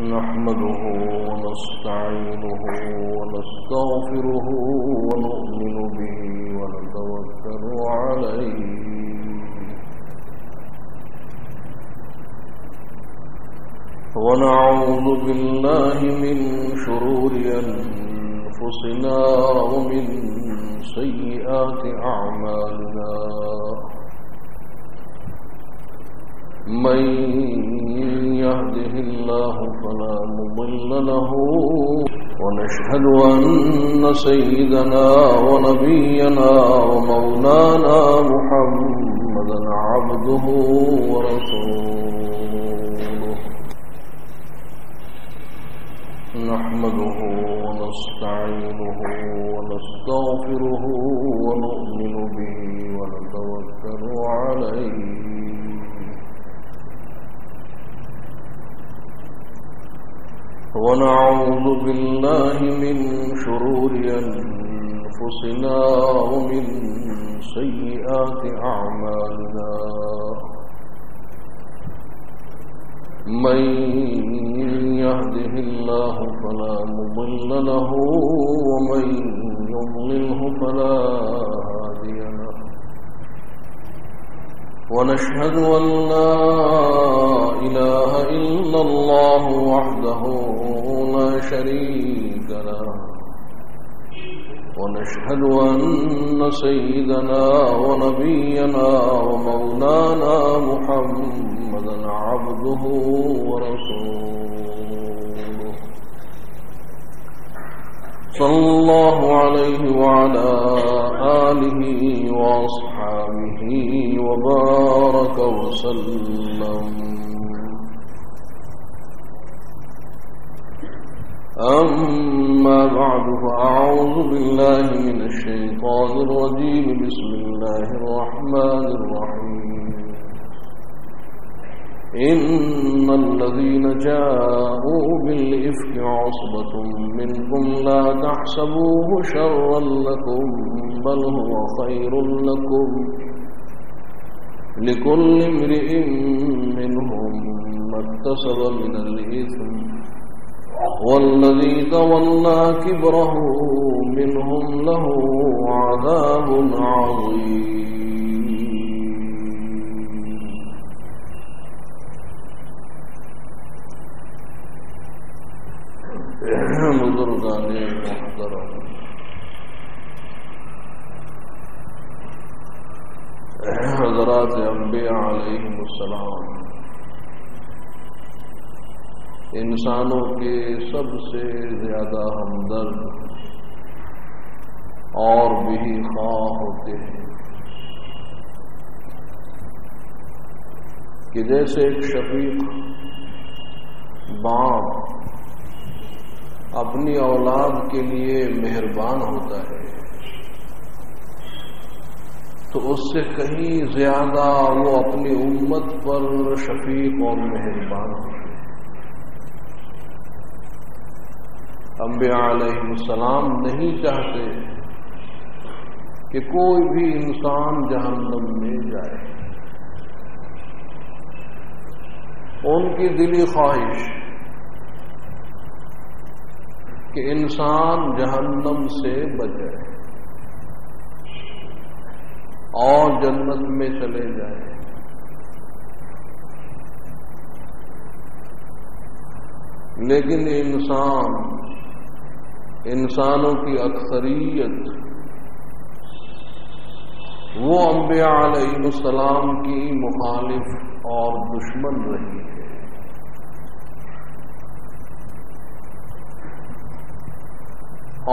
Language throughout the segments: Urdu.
نحمده ونستعينه ونستغفره ونؤمن به ونتوكل عليه ونعوذ بالله من شرور أنفسنا ومن سيئات أعمالنا من يهده الله فلا مضل له ونشهد أن سيدنا ونبينا ومولانا محمدا عبده ورسوله نحمده ونستعينه ونستغفره ونؤمن به ونتوكل عليه ونعوذ بالله من شرور أنفسنا ومن سيئات أعمالنا من يهده الله فلا مضل له ومن يضلله فلا هادي له ونشهد أن لا إله إلا الله وحده لا شريك له ونشهد أن سيدنا ونبينا ومولانا محمدا عبده ورسوله صلى الله عليه وعلى آله وأصحابه وبارك وسلم أما بعد فأعوذ بالله من الشيطان الرجيم بسم الله الرحمن الرحيم إن الذين جاءوا بالإفك عصبة منكم لا تحسبوه شرا لكم بل هو خير لكم لكل امرئ منهم ما اكتسب من الإثم والذي تولى كبره منهم له عذاب عظيم بزرگان محترم حضرات انبیاء علیہم السلام انسانوں کے سب سے زیادہ ہمدرد اور بھی خواہ ہوتے ہیں کہ جیسے ایک شفیق باپ اپنی اولاد کے لیے مہربان ہوتا ہے تو اس سے کہیں زیادہ وہ اپنی امت پر شفیق اور مہربان ہوتا ہے۔ انبیاء علیہ السلام نہیں چاہتے کہ کوئی بھی انسان جہنم میں جائے۔ ان کی دلی خواہش کہ انسان جہنم سے بچے اور جنت میں چلے جائے، لیکن انسانوں کی اکثریت وہ انبیاء علیہ السلام کی مخالف اور دشمن رہی ہے۔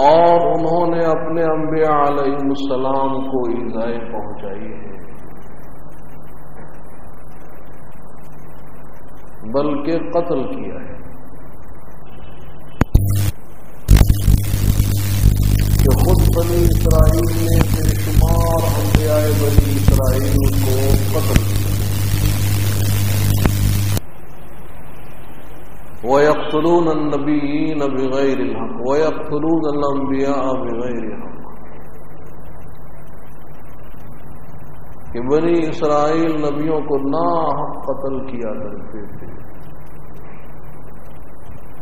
اور انہوں نے اپنے انبیاء علیہ السلام کو ایذائیں پہنچائی ہے، بلکہ قتل کیا ہے۔ کہ خود بنی اسرائیل نے بے شمار انبیاء بنی اسرائیل کو قتل کیا۔ وَيَقْتُلُونَ النَّبِيِّينَ بِغَيْرِ الْحَقِّ وَيَقْتُلُونَ الْأَنْبِيَاءَ بِغَيْرِ حَقٍّ کہ بنی اسرائیل نبیوں کو ناحق قتل کیا کرتے تھے۔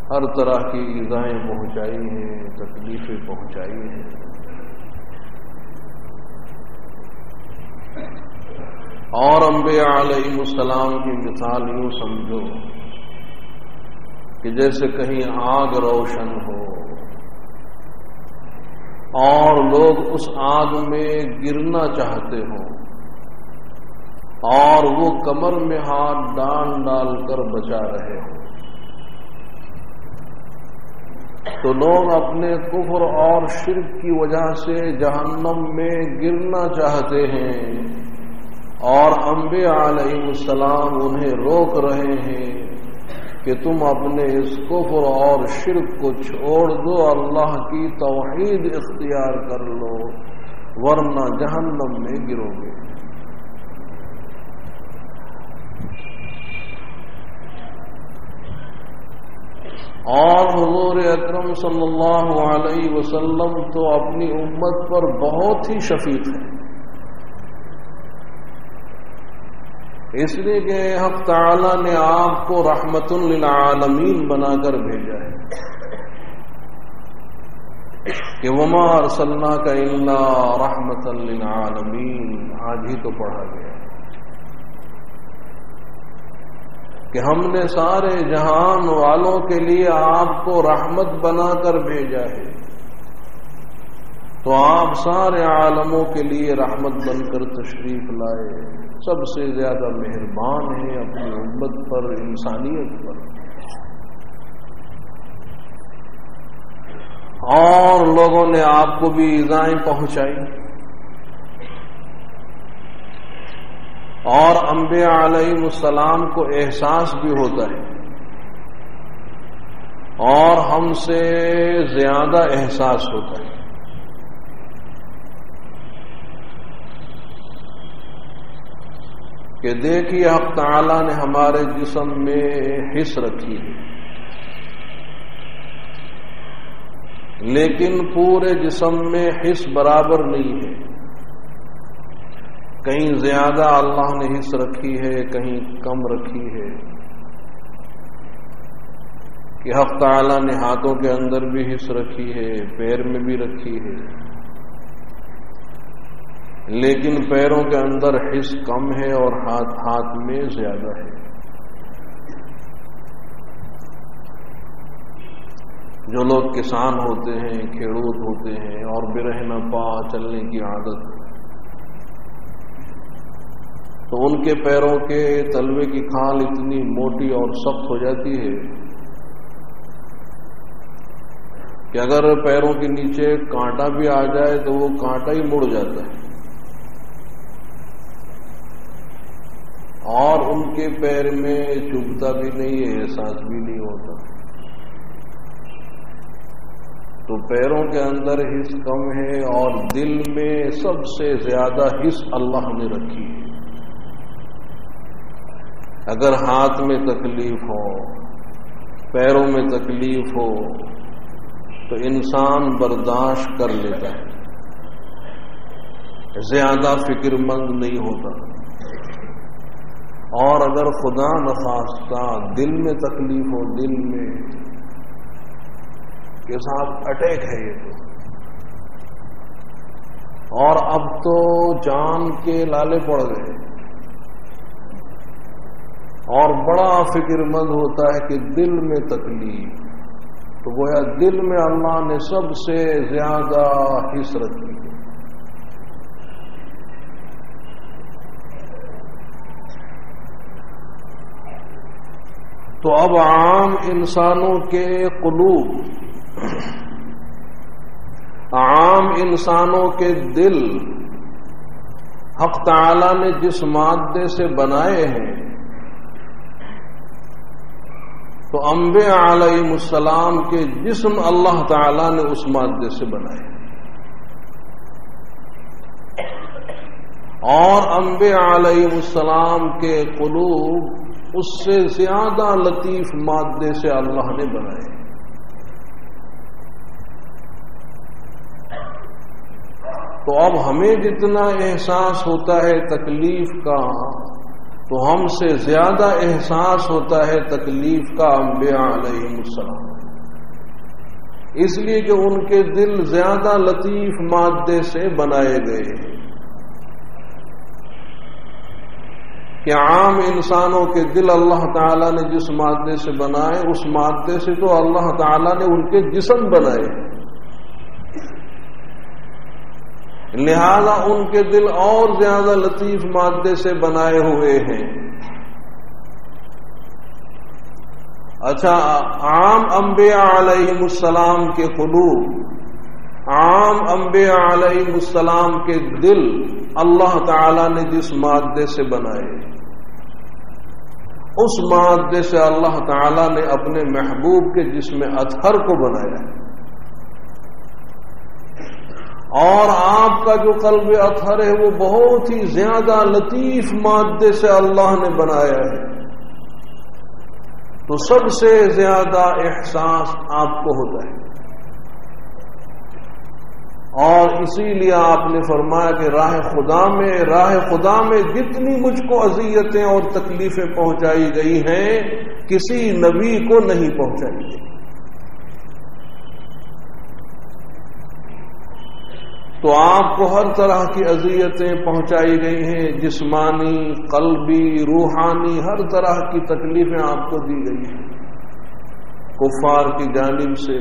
ہر طرح کی ایذائیں پہنچائی ہیں، تکلیفیں پہنچائی ہیں۔ اور انبیاء علیہ السلام کی مثال یوں سمجھو کہ جیسے کہیں آگ روشن ہو اور لوگ اس آگ میں گرنا چاہتے ہوں اور وہ کمر میں ہاتھ ڈال کر بچا رہے ہوں، تو لوگ اپنے کفر اور شرک کی وجہ سے جہنم میں گرنا چاہتے ہیں، اور انبیاء علیہ السلام انہیں روک رہے ہیں کہ تم اپنے اس کفر اور شرک کو چھوڑ دو، اللہ کی توحید اختیار کر لو، ورنہ جہنم میں گرو گے۔ اور حضور اکرم صلی اللہ علیہ وسلم تو اپنی امت پر بہت ہی شفیق ہیں، اس لیے کہ حق تعالی نے آپ کو رحمت للعالمین بنا کر بھیجا ہے کہ وما ارسلناک الا رحمت للعالمین، آج ہی تو پڑھا گیا کہ ہم نے سارے جہان والوں کے لیے آپ کو رحمت بنا کر بھیجا ہے، تو آپ سارے عالموں کے لیے رحمت بن کر تشریف لائے، سب سے زیادہ مہربان ہیں اپنی امت پر، انسانیت پر، اور لوگوں نے آپ کو بھی ایذائیں پہنچائی، اور انبیاء علیہ السلام کو احساس بھی ہوتا ہے، اور ہم سے زیادہ احساس ہوتا ہے۔ کہ دیکھیے حق تعالی نے ہمارے جسم میں حص رکھی ہے، لیکن پورے جسم میں حص برابر نہیں ہے، کہیں زیادہ اللہ نے حص رکھی ہے، کہیں کم رکھی ہے، کہ حق تعالی نے ہاتھوں کے اندر بھی حص رکھی ہے، پیر میں بھی رکھی ہے، لیکن پیروں کے اندر حص کم ہے اور ہاتھ میں زیادہ ہے۔ جو لوگ کسان ہوتے ہیں، کھیڑوت ہوتے ہیں اور برہنہ پا چلنے کی عادت، تو ان کے پیروں کے تلوے کی کھال اتنی موٹی اور سخت ہو جاتی ہے کہ اگر پیروں کے نیچے کانٹا بھی آ جائے تو وہ کانٹا ہی مڑ جاتا ہے، اور ان کے پیر میں چبھتا بھی نہیں ہے، احساس بھی نہیں ہوتا۔ تو پیروں کے اندر حص کم ہے اور دل میں سب سے زیادہ حص اللہ نے رکھی ہے۔ اگر ہاتھ میں تکلیف ہو، پیروں میں تکلیف ہو، تو انسان برداشت کر لیتا ہے، زیادہ فکر مند نہیں ہوتا، اور اگر خدا نخواستہ دل میں تکلیف ہو، دل میں کہ صاحب اٹیک ہے یہ تو، اور اب تو جان کے لالے پڑ گئے، اور بڑا فکر مند ہوتا ہے کہ دل میں تکلیف، تو گویا دل میں اللہ نے سب سے زیادہ حص رکھی ہے۔ تو اب عام انسانوں کے قلوب، عام انسانوں کے دل حق تعالی نے جس مادے سے بنائے ہیں، تو انبیاء علیہ السلام کے جسم اللہ تعالی نے اس مادے سے بنائے، اور انبیاء علیہ السلام کے قلوب اس سے زیادہ لطیف مادے سے اللہ نے بنائے۔ تو اب ہمیں جتنا احساس ہوتا ہے تکلیف کا، تو ہم سے زیادہ احساس ہوتا ہے تکلیف کا انبیاء علیہم السلام، اس لیے کہ ان کے دل زیادہ لطیف مادے سے بنائے گئے ہیں کہ عام انسانوں کے دل اللہ تعالیٰ نے جس مادے سے بنائے اس مادے سے تو اللہ تعالیٰ نے ان کے جسم بنائے، لہذا ان کے دل اور زیادہ لطیف مادے سے بنائے ہوئے ہیں۔ اچھا، عام انبیاء علیہم السلام کے قلوب، عام انبیاء علیہم السلام کے دل اللہ تعالیٰ نے جس مادے سے بنائے، اس مادے سے اللہ تعالیٰ نے اپنے محبوب کے جسم اطہر کو بنایا، اور آپ کا جو قلب اطہر ہے وہ بہت ہی زیادہ لطیف مادے سے اللہ نے بنایا ہے، تو سب سے زیادہ احساس آپ کو ہوتا ہے، اور اسی لیے آپ نے فرمایا کہ راہ خدا میں جتنی مجھ کو اذیتیں اور تکلیفیں پہنچائی گئی ہیں کسی نبی کو نہیں پہنچائی گئی۔ تو آپ کو ہر طرح کی اذیتیں پہنچائی گئی ہیں، جسمانی، قلبی، روحانی، ہر طرح کی تکلیفیں آپ کو دی گئی ہیں کفار کی جانب سے،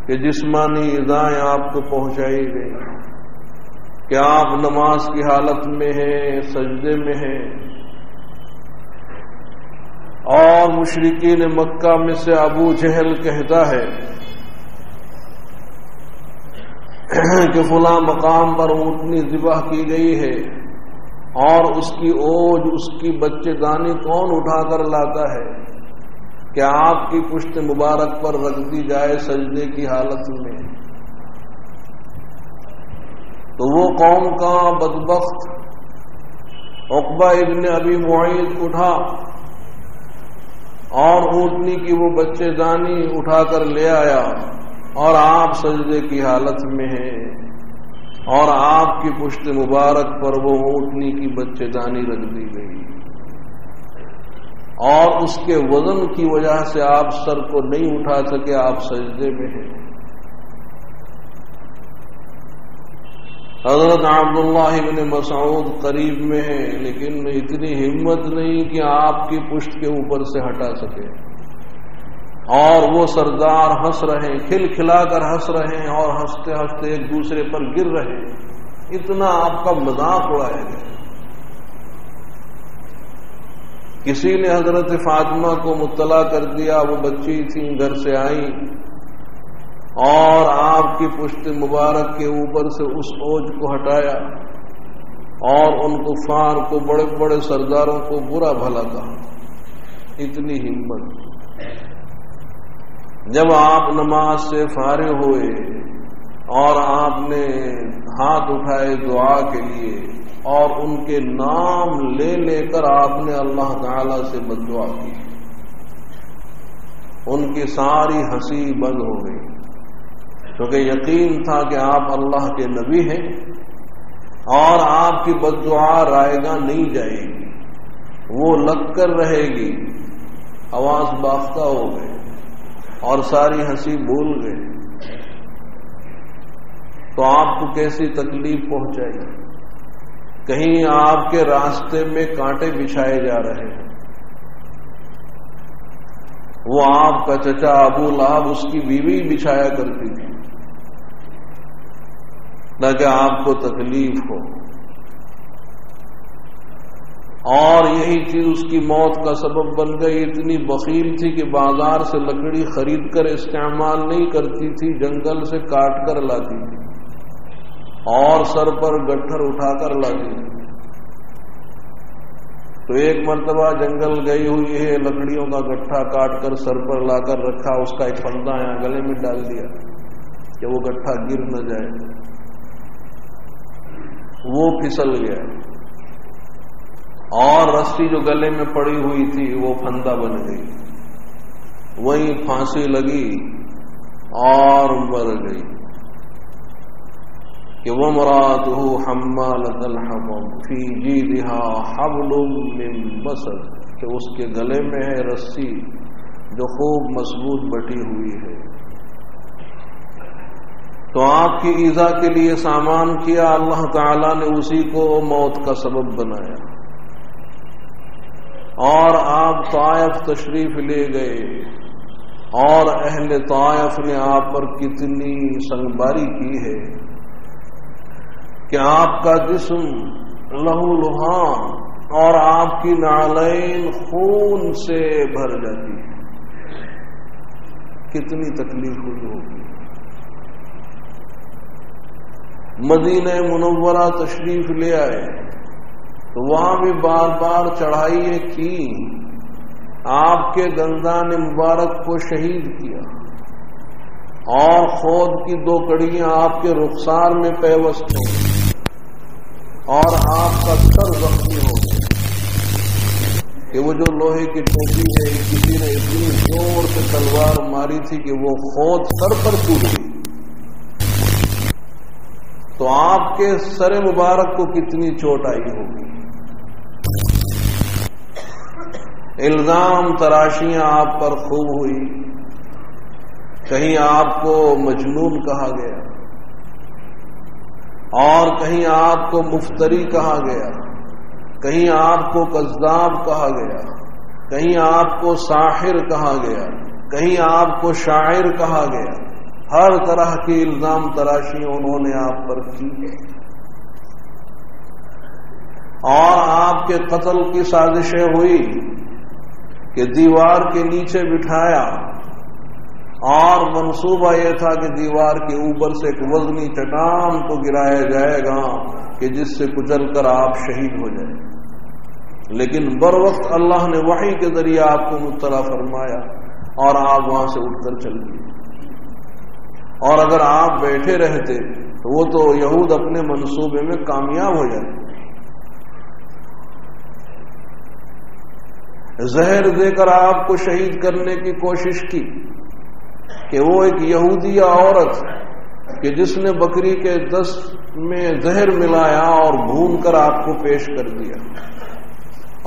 کہ جسمانی ایذائیں آپ کو پہنچائی گئی کہ آپ نماز کی حالت میں ہیں، سجدے میں ہیں، اور مشرکین مکہ میں سے ابو جہل کہتا ہے کہ فلاں مقام پر اونٹنی ذبح کی گئی ہے، اور اس کی اوج، اس کی بچے دانی کون اٹھا کر لاتا ہے کہ آپ کی پشت مبارک پر رکھ دی جائے سجدے کی حالت میں؟ تو وہ قوم کا بدبخت عقبہ ابن ابی معیط اٹھا اور اونٹنی کی وہ بچے دانی اٹھا کر لے آیا، اور آپ سجدے کی حالت میں ہیں، اور آپ کی پشت مبارک پر وہ اونٹنی کی بچے دانی رکھ دی گئی، اور اس کے وزن کی وجہ سے آپ سر کو نہیں اٹھا سکے، آپ سجدے میں ہیں۔ حضرت عبداللہ بن مسعود قریب میں ہیں، لیکن اتنی ہمت نہیں کہ آپ کی پشت کے اوپر سے ہٹا سکے، اور وہ سردار ہنس رہے ہیں، کھل کھلا کر ہنس رہے ہیں، اور ہنستے ہنستے ایک دوسرے پر گر رہے ہیں، اتنا آپ کا مذاق اڑایا گیا۔ کسی نے حضرت فاطمہ کو مطلع کر دیا، وہ بچی تھیں، گھر سے آئیں، اور آپ کی پشت مبارک کے اوپر سے اس اوج کو ہٹایا، اور ان کفار کو، بڑے بڑے سرداروں کو برا بھلا کہا۔ اتنی ہمت! جب آپ نماز سے فارغ ہوئے اور آپ نے ہاتھ اٹھائے دعا کے لیے، اور ان کے نام لے لے کر آپ نے اللہ تعالی سے بد دعا کی، ان کی ساری ہنسی بند ہو گئی، کیونکہ یقین تھا کہ آپ اللہ کے نبی ہیں، اور آپ کی بد دعا رائگاں نہیں جائے گی، وہ لگ کر رہے گی۔ آواز باختہ ہو گئے اور ساری ہنسی بھول گئے، تو آپ کو کیسی تکلیف پہنچائی؟ کہیں آپ کے راستے میں کانٹے بچھائے جا رہے ہیں۔ وہ آپ کا چچا ابو لہب، اس کی بیوی بچھایا کرتی تھی تاکہ آپ کو تکلیف ہو، اور یہی چیز اس کی موت کا سبب بن گئی۔ اتنی بخیل تھی کہ بازار سے لکڑی خرید کر استعمال نہیں کرتی تھی، جنگل سے کاٹ کر لاتی تھی، اور سر پر گٹھر اٹھا کر لاتی تھی۔ تو ایک مرتبہ جنگل گئی ہوئی ہے، لکڑیوں کا گٹھا کاٹ کر سر پر لا کر رکھا، اس کا ایک پھندا یہاں گلے میں ڈال دیا کہ وہ گٹھا گر نہ جائے، وہ پھسل گیا، اور رسی جو گلے میں پڑی ہوئی تھی وہ پھندا بن گئی، وہیں پھانسی لگی اور مر گئی۔ کہ وَامْرَأَتُهُ حَمَّالَةَ الْحَطَبِ فِي جِيدِهَا حَبْلٌ مِّن مَّسَدٍ، کہ اس کے گلے میں ہے رسی جو خوب مضبوط بٹی ہوئی ہے۔ تو آپ کی ایذا کے لیے سامان کیا، اللہ تعالی نے اسی کو موت کا سبب بنایا، اور آپ طائف تشریف لے گئے، اور اہل طائف نے آپ پر کتنی سنگباری کی ہے کہ آپ کا جسم لہو لہان اور آپ کی نعلین خون سے بھر جاتی ہے۔ کتنی تکلیف ہوئی ہوگی۔ مدینہ منورہ تشریف لے آئے تو وہاں بھی بار بار چڑھائییں کی، آپ کے دندان مبارک کو شہید کیا، اور خود کی 2 کڑیاں آپ کے رخسار میں پیوست ہو گئی، اور آپ کا سر زخمی ہو گیا کہ وہ جو لوہے کی ٹوپی ہے کسی نے اتنی زور سے تلوار ماری تھی کہ وہ خود سر پر ٹوٹ گئی۔ تو آپ کے سر مبارک کو کتنی چوٹ آئی ہوگی۔ الزام تراشیاں آپ پر خوب ہوئی، کہیں آپ کو مجنون کہا گیا، اور کہیں آپ کو مفتری کہا گیا، کہیں آپ کو کذاب کہا گیا، کہیں آپ کو ساحر کہا گیا، کہیں آپ کو شاعر کہا گیا۔ ہر طرح کی الزام تراشی انہوں نے آپ پر کی، اور آپ کے قتل کی سازشیں ہوئی کہ دیوار کے نیچے بٹھایا، اور منصوبہ یہ تھا کہ دیوار کے اوپر سے ایک وزنی چٹان کو گرایا جائے گا کہ جس سے کچل کر آپ شہید ہو جائیں، لیکن بر وقت اللہ نے وحی کے ذریعے آپ کو مطلع فرمایا، اور آپ وہاں سے اٹھ کر چل گئے۔ اور اگر آپ بیٹھے رہتے تو وہ تو یہود اپنے منصوبے میں کامیاب ہو جاتے۔ زہر دے کر آپ کو شہید کرنے کی کوشش کی کہ وہ ایک یہودیہ عورت کہ جس نے بکری کے دست میں زہر ملایا اور بھون کر آپ کو پیش کر دیا،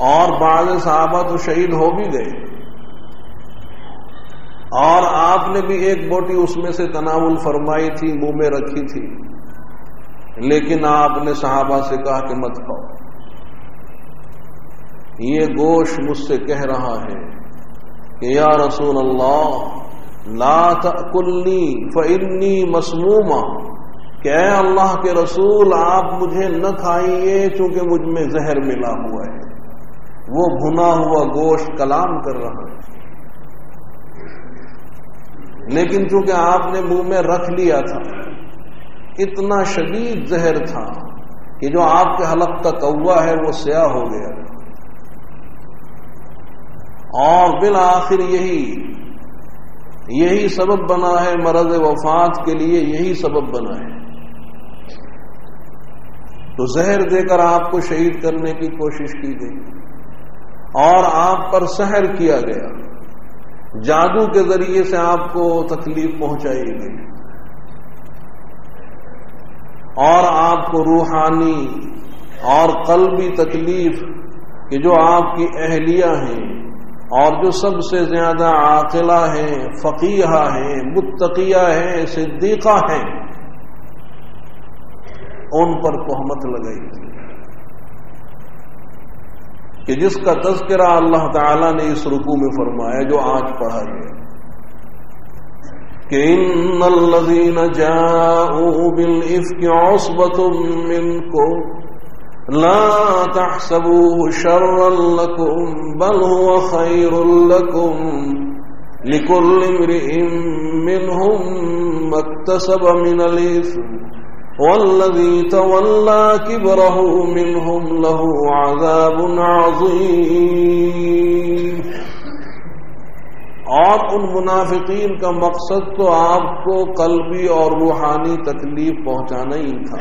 اور بعض صحابہ تو شہید ہو بھی گئے، اور آپ نے بھی ایک بوٹی اس میں سے تناول فرمائی تھی، منہ میں رکھی تھی، لیکن آپ نے صحابہ سے کہا کہ مت کھاؤ، یہ گوشت مجھ سے کہہ رہا ہے کہ یا رسول اللہ لا تأکلنی فإنی مسمومہ، کہ اے اللہ کے رسول آپ مجھے نہ کھائیے چونکہ مجھ میں زہر ملا ہوا ہے۔ وہ بھنا ہوا گوشت کلام کر رہا ہے، لیکن چونکہ آپ نے منہ میں رکھ لیا تھا، اتنا شدید زہر تھا کہ جو آپ کے حلق کا کوا ہے وہ سیاہ ہو گیا، اور بالآخر یہی سبب بنا ہے مرض وفات کے لیے، یہی سبب بنا ہے۔ تو زہر دے کر آپ کو شہید کرنے کی کوشش کی گئی، اور آپ پر سحر کیا گیا، جادو کے ذریعے سے آپ کو تکلیف پہنچائی گئی، اور آپ کو روحانی اور قلبی تکلیف کہ جو آپ کی اہلیہ ہیں، اور جو سب سے زیادہ عاقلہ ہیں، فقیہہ ہیں، متقیہ ہیں، صدیقہ ہیں، ان پر تہمت لگائی تھی، کہ جس کا تذکرہ اللہ تعالی نے اس رکوع میں فرمایا جو آج پڑھا گیا کہ ان الذین جاءوا بالافک عصبۃ منکم لا تحسبوه شرا لكم بل هو خير لكم لكل امرئ منهم ما اكتسب من الإثم والذي تولى كبره منهم له عذاب عظيم۔ اور ان منافقین کا مقصد تو آپ کو قلبی اور روحانی تکلیف پہنچانا ہی تھا،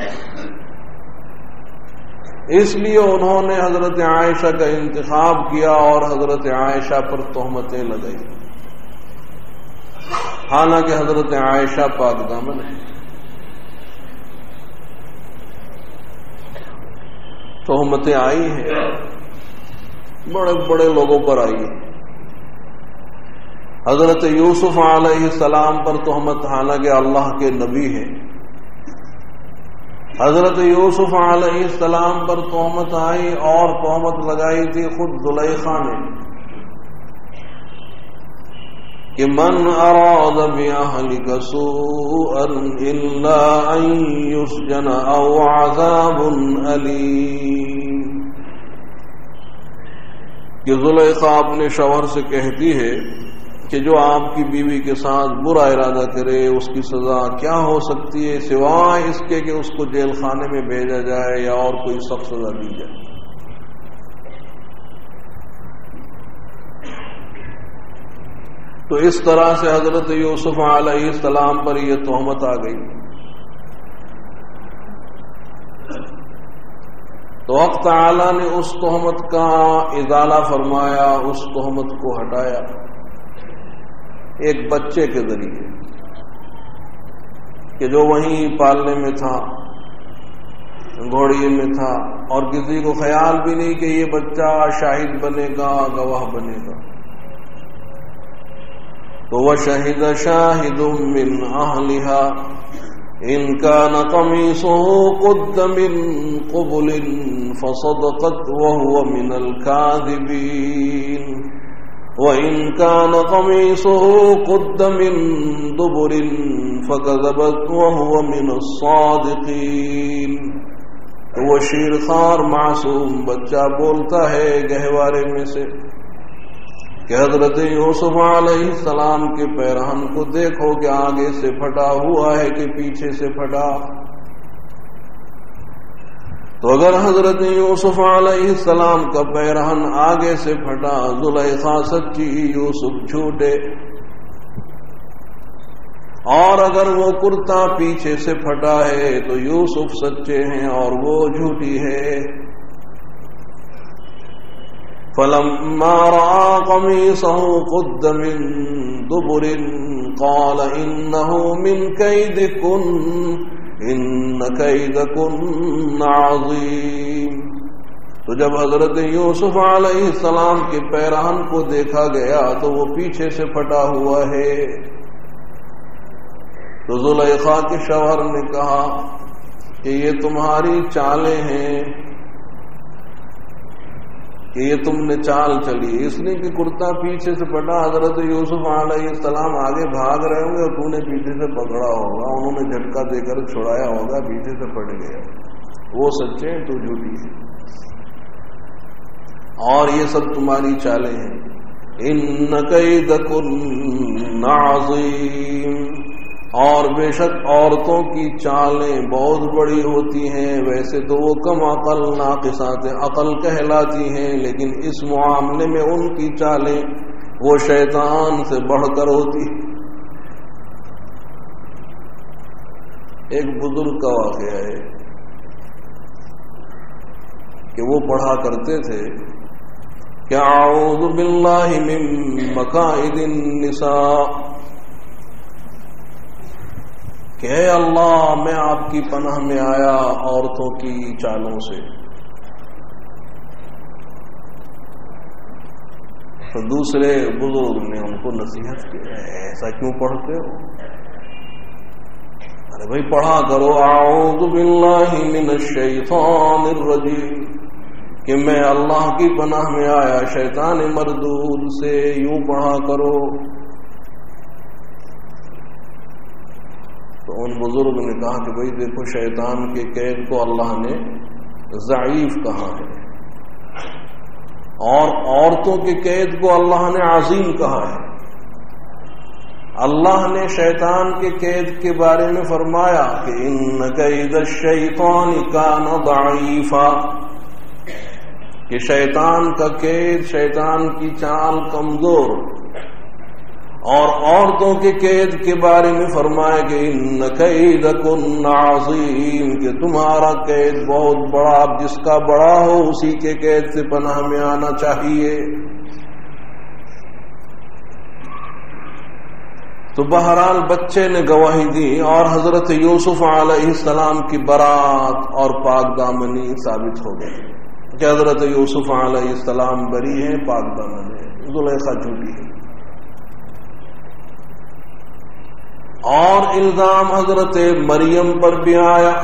اس لیے انہوں نے حضرت عائشہ کا انتخاب کیا اور حضرت عائشہ پر تہمتیں لگائی، حالانکہ حضرت عائشہ پاک دامن ہے۔ تہمتیں آئی ہیں، بڑے بڑے لوگوں پر آئی ہیں۔ حضرت یوسف علیہ السلام پر تہمت، حالانکہ اللہ کے نبی ہیں، حضرت یوسف علیہ السلام پر تہمت آئی اور تہمت لگائی تھی خود زلیخا نے کہ من اراد بأہلک سوءا الا ان یسجن او عذاب علیم، کہ زلیخا اپنے شوہر سے کہتی ہے کہ جو آپ کی بیوی کے ساتھ برا ارادہ کرے اس کی سزا کیا ہو سکتی ہے سوائے اس کے کہ اس کو جیل خانے میں بھیجا جائے یا اور کوئی سخت سزا دی جائے۔ تو اس طرح سے حضرت یوسف علیہ السلام پر یہ تہمت آ گئی۔ تو حق تعالی نے اس تہمت کا ازالہ فرمایا، اس تہمت کو ہٹایا ایک بچے کے ذریعے کہ جو وہیں پالنے میں تھا، گھوڑیے میں تھا، اور کسی کو خیال بھی نہیں کہ یہ بچہ شاہد بنے گا، گواہ بنے گا۔ تو وَشَهِدَ شَاهِدٌ مِّنْ أَهْلِهَا إِنْ كَانَ قَمِيصُهُ قُدَّ مِنْ قُبُلٍ فَصَدَقَتْ وَهُوَ مِنَ الْكَاذِبِينَ وَإِنْ كَانَ قَمِيصُهُ قُدَّ مِنْ دُبُرٍ فَكَذَبَتْ وَهُوَ مِنَ الصَّادِقِينَ۔ تو وہ شیرخوار معصوم بچہ بولتا ہے گہوارے میں سے کہ حضرت یوسف علیہ السلام کے پیرہن کو دیکھو کہ آگے سے پھٹا ہوا ہے کہ پیچھے سے پھٹا۔ تو اگر حضرت یوسف علیہ السلام کا پیرہن آگے سے پھٹا، زلیخا سچی، یوسف جھوٹے، اور اگر وہ کرتا پیچھے سے پھٹا ہے تو یوسف سچے ہیں اور وہ جھوٹی ہے۔ فَلَمَّا رَأَىٰ قَمِيصَهُ قُدَّ مِن دُبُرٍ قَالَ إِنَّهُ مِن كَيْدِكُنَّ إِنَّ كَيْدَكُنَّ عَظِيمٌ۔ تو جب حضرت یوسف علیہ السلام کے پیرہن کو دیکھا گیا تو وہ پیچھے سے پھٹا ہوا ہے۔ تو زلیخا کے شوہر نے کہا کہ یہ تمہاری چالیں ہیں، کہ یہ تم نے چال چلی، اس لیے کہ کرتا پیچھے سے پھٹا، حضرت یوسف علیہ السلام آگے بھاگ رہے ہوں گے اور تو نے پیچھے سے پکڑا ہوگا، انہوں نے جھٹکا دے کر چھڑایا ہوگا، پیچھے سے پھٹ گیا۔ وہ سچے ہیں، تو جھوٹی ہے، اور یہ سب تمہاری چالیں ہیں۔ ان کیدکن عظیم، اور بے شک عورتوں کی چالیں بہت بڑی ہوتی ہیں، ویسے تو وہ کم عقل ناقصات عقل کہلاتی ہیں، لیکن اس معاملے میں ان کی چالیں وہ شیطان سے بڑھ کر ہوتی۔ ایک بزرگ کا واقعہ ہے کہ وہ پڑھا کرتے تھے کہ اعوذ باللہ من مکائد النساء، کہ اے اللہ میں آپ کی پناہ میں آیا عورتوں کی چالوں سے۔ تو دوسرے بزرگ نے ان کو نصیحت کی، ایسا کیوں پڑھتے ہو؟ ارے بھائی پڑھا کرو اعوذ باللہ من الشیطان الرجیم، کہ میں اللہ کی پناہ میں آیا شیطان مردود سے، یوں پڑھا کرو۔ تو ان بزرگ نے کہا کہ بھئی دیکھو شیطان کے قید کو اللہ نے ضعیف کہا ہے، اور عورتوں کے قید کو اللہ نے عظیم کہا ہے۔ اللہ نے شیطان کے قید کے بارے میں فرمایا کہ ان کید الشیطان کان ضعیفا، کہ شیطان کا قید، شیطان کی چال کمزور، اور عورتوں کے قید کے بارے میں فرمایا کہ ان کیدکن عظیم، کہ تمہارا قید بہت بڑا، اب جس کا بڑا ہو اسی کے قید سے پناہ میں آنا چاہیے۔ تو بہرحال بچے نے گواہی دی اور حضرت یوسف علیہ السلام کی برات اور پاک دامنی ثابت ہو گئی کہ حضرت یوسف علیہ السلام بری ہیں، پاک دامن ہے، زلیخا جھوٹی ہے۔ اور الزام حضرت مریم پر بھی آیا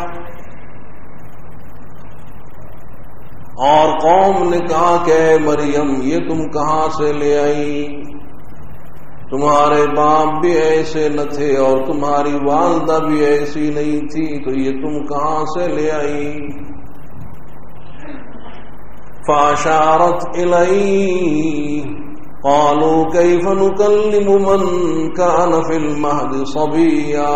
اور قوم نے کہا کہ اے مریم یہ تم کہاں سے لے آئی؟ تمہارے باپ بھی ایسے نہ تھے اور تمہاری والدہ بھی ایسی نہیں تھی، تو یہ تم کہاں سے لے آئی؟ فاشارت الیہ قالوا کیف نکلم من کان فی المہد صبیا۔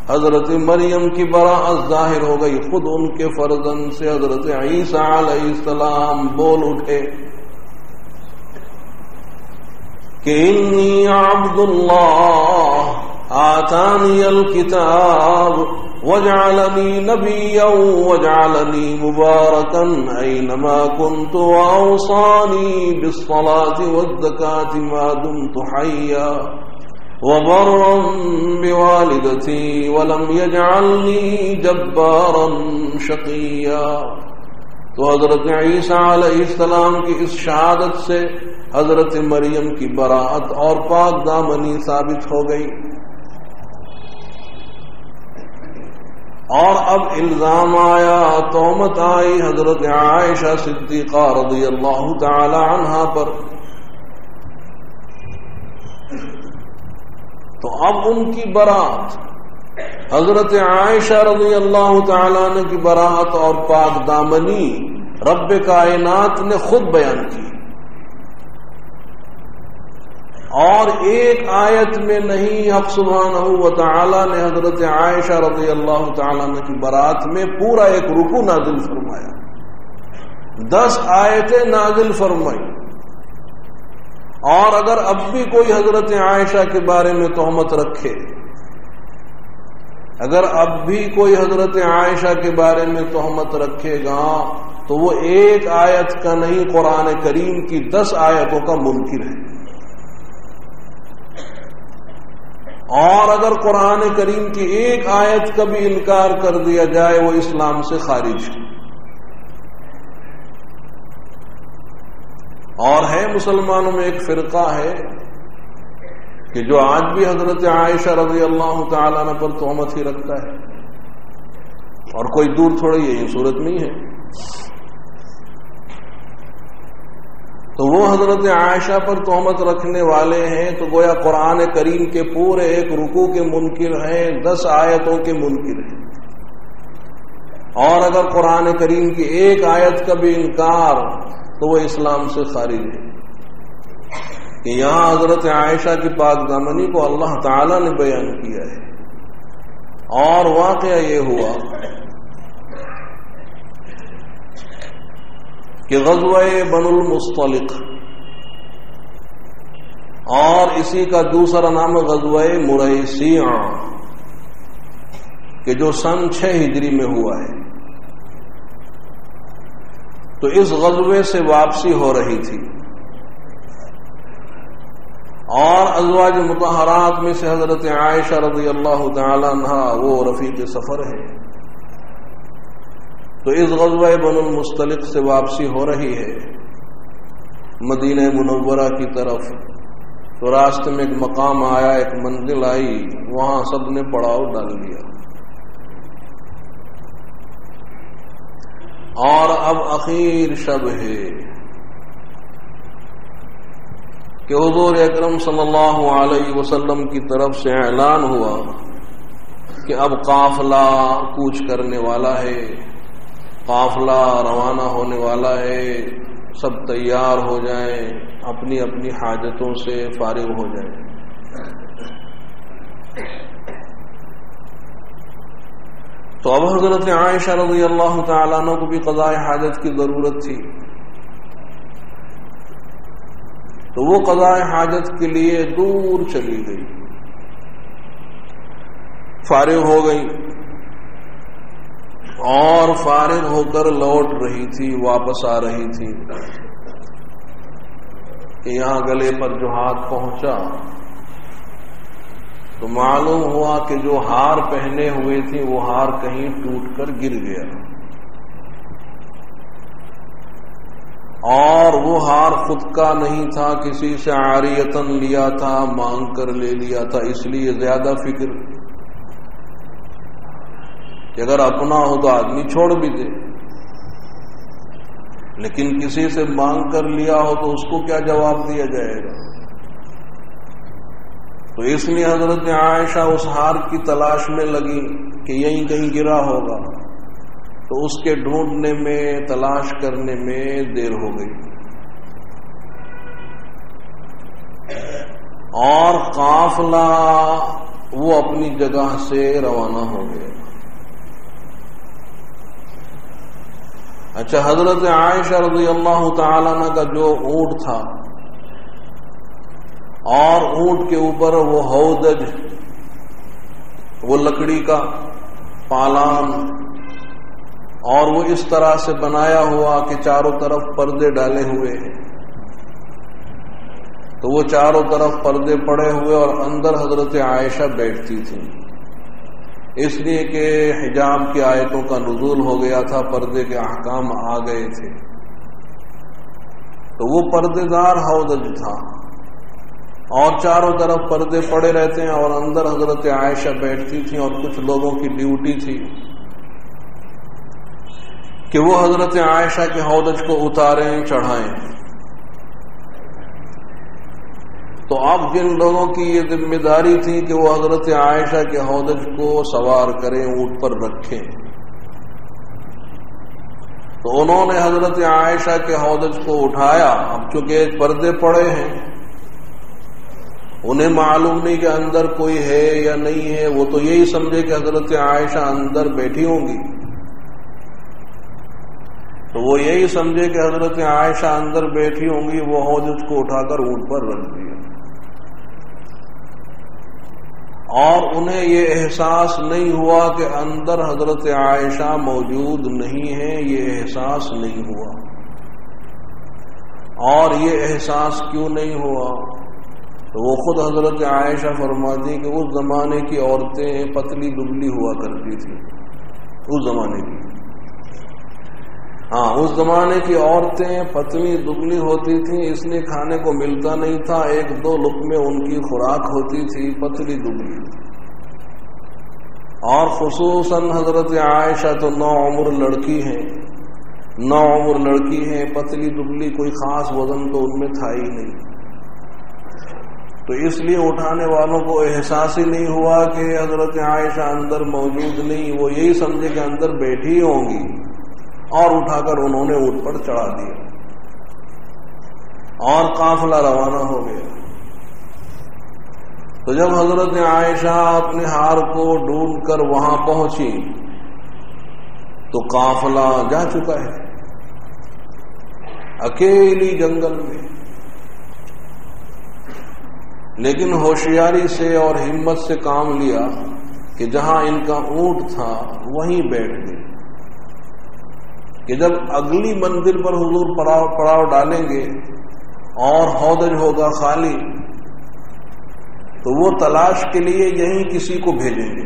حضرت مریم کی براءت ظاہر ہو گئی، خود ان کے فرزند سے حضرت عیسیٰ علیہ السلام بول اٹھے کہ انی عبد اللہ آتانی الکتاب وجعلنی نبیا وجعلنی مبارکا اینما کنت واوصانی بالصلاة والزکاة ما دمت حیا وبرا بوالدتی ولم یجعلنی جبارا شقیا۔ تو حضرت عیسیٰ علیہ السلام کی اس شہادت سے حضرت مریم کی براءت اور پاک دامنی ثابت ہو گئی۔ اور اب الزام آیا، تہمت آئی حضرت عائشہ صدیقہ رضی اللہ تعالی عنہا پر۔ تو اب ان کی براءت، حضرت عائشہ رضی اللہ تعالی عنہ کی براءت اور پاک دامنی رب کائنات نے خود بیان کی، اور ایک آیت میں نہیں، حق سبحانہ و تعالی نے حضرت عائشہ رضی اللہ تعالی عنہ کی برات میں پورا ایک رکوع نازل فرمایا، 10 آیتیں نازل فرمائی۔ اور اگر اب بھی کوئی حضرت عائشہ کے بارے میں تہمت رکھے، اگر اب بھی کوئی حضرت عائشہ کے بارے میں تہمت رکھے گا تو وہ ایک آیت کا نہیں، قرآن کریم کی 10 آیتوں کا منکر ہے۔ اور اگر قرآن کریم کی ایک آیت کا بھی انکار کر دیا جائے وہ اسلام سے خارج ہے۔ اور ہے مسلمانوں میں ایک فرقہ ہے کہ جو آج بھی حضرت عائشہ رضی اللہ تعالیٰ عنہ پر تہمت ہی رکھتا ہے، اور کوئی دور تھوڑی یہی صورت نہیں ہے۔ تو وہ حضرت عائشہ پر تہمت رکھنے والے ہیں تو گویا قرآن کریم کے پورے ایک رکوع کے منکر ہیں، 10 آیتوں کے منکر ہیں۔ اور اگر قرآن کریم کی ایک آیت کا بھی انکار تو وہ اسلام سے خارج ہے۔ کہ یہاں حضرت عائشہ کی پاک دامنی کو اللہ تعالی نے بیان کیا ہے، اور واقعہ یہ ہوا کہ غزوہ بنو المصطلق، اور اسی کا دوسرا نام غزوہ مریسیع، کہ جو سن 6 ہجری میں ہوا ہے۔ تو اس غزوے سے واپسی ہو رہی تھی، اور ازواج مطہرات میں سے حضرت عائشہ رضی اللہ تعالی عنہا وہ رفیق سفر ہے۔ تو اس غزوہ بنو المصطلق سے واپسی ہو رہی ہے مدینہ منورہ کی طرف، تو راستے میں ایک مقام آیا، ایک منزل آئی، وہاں سب نے پڑاؤ ڈال لیا۔ اور اب اخیر شب ہے کہ حضور اکرم صلی اللہ علیہ وسلم کی طرف سے اعلان ہوا کہ اب قافلہ کوچ کرنے والا ہے، قافلہ روانہ ہونے والا ہے، سب تیار ہو جائیں، اپنی اپنی حاجتوں سے فارغ ہو جائیں۔ تو اب حضرت عائشہ رضی اللہ تعالیٰ عنہ کو بھی قضاء حاجت کی ضرورت تھی، تو وہ قضاء حاجت کے لیے دور چلی گئی، فارغ ہو گئی، اور فارغ ہو کر لوٹ رہی تھی، واپس آ رہی تھی کہ یہاں گلے پر جو ہاتھ پہنچا تو معلوم ہوا کہ جو ہار پہنے ہوئے تھے وہ ہار کہیں ٹوٹ کر گر گیا، اور وہ ہار خود کا نہیں تھا، کسی سے عاریتاً لیا تھا، مانگ کر لے لیا تھا، اس لیے زیادہ فکر کہ اگر اپنا ہو تو آدمی چھوڑ بھی دے، لیکن کسی سے مانگ کر لیا ہو تو اس کو کیا جواب دیا جائے گا؟ تو اس لیے حضرت عائشہ اس ہار کی تلاش میں لگی کہ یہیں کہیں گرا ہوگا، تو اس کے ڈھونڈنے میں، تلاش کرنے میں دیر ہو گئی، اور قافلہ وہ اپنی جگہ سے روانہ ہو گیا۔ اچھا، حضرت عائشہ رضی اللہ تعالیٰ عنہ کا جو اونٹ تھا، اور اونٹ کے اوپر وہ ہودج، وہ لکڑی کا پالان، اور وہ اس طرح سے بنایا ہوا کہ چاروں طرف پردے ڈالے ہوئے ہیں، تو وہ چاروں طرف پردے پڑے ہوئے اور اندر حضرت عائشہ بیٹھتی تھی، اس لیے کہ حجاب کی آیتوں کا نزول ہو گیا تھا، پردے کے احکام آ گئے تھے، تو وہ پردے دار ہودج تھا، اور چاروں طرف پردے پڑے رہتے ہیں، اور اندر حضرت عائشہ بیٹھتی تھی، اور کچھ لوگوں کی ڈیوٹی تھی کہ وہ حضرت عائشہ کے ہودج کو اتاریں، چڑھائیں۔ تو اب جن لوگوں کی یہ ذمہ داری تھی کہ وہ حضرت عائشہ کے ہودج کو سوار کریں، اونٹ پر رکھیں، تو انہوں نے حضرت عائشہ کے ہودج کو اٹھایا۔ اب چونکہ پردے پڑے ہیں، انہیں معلوم نہیں کہ اندر کوئی ہے یا نہیں ہے، وہ تو یہی سمجھے کہ حضرت عائشہ اندر بیٹھی ہوں گی، تو وہ یہی سمجھے کہ حضرت عائشہ اندر بیٹھی ہوں گی، وہ ہودج کو اٹھا کر اونٹ پر رکھ دیا، اور انہیں یہ احساس نہیں ہوا کہ اندر حضرت عائشہ موجود نہیں ہے، یہ احساس نہیں ہوا۔ اور یہ احساس کیوں نہیں ہوا؟ تو وہ خود حضرت عائشہ فرماتی کہ اس زمانے کی عورتیں پتلی دبلی ہوا کرتی تھیں، اس زمانے کی، اس زمانے کی عورتیں پتلی دبلی ہوتی تھیں، اس لیے کھانے کو ملتا نہیں تھا، ایک دو لقمے ان کی خوراک ہوتی تھی، پتلی دبلی، اور خصوصاً حضرت عائشہ تو نوعمر لڑکی ہیں، نوعمر لڑکی ہیں، پتلی دبلی، کوئی خاص وزن تو ان میں تھا ہی نہیں، تو اس لیے اٹھانے والوں کو احساس ہی نہیں ہوا کہ حضرت عائشہ اندر موجود نہیں، وہ یہی سمجھے کہ اندر بیٹھی ہوں گی، اور اٹھا کر انہوں نے اونٹ پر چڑھا دیا، اور قافلہ روانہ ہو گیا۔ تو جب حضرت عائشہ اپنے ہار کو ڈھونڈ کر وہاں پہنچی تو قافلہ جا چکا ہے، اکیلی جنگل میں، لیکن ہوشیاری سے اور ہمت سے کام لیا کہ جہاں ان کا اونٹ تھا وہیں بیٹھ گئے، کہ جب اگلی منزل پر حضور پڑاؤ ڈالیں گے اور ہودج ہوگا خالی، تو وہ تلاش کے لیے یہیں کسی کو بھیجیں گے،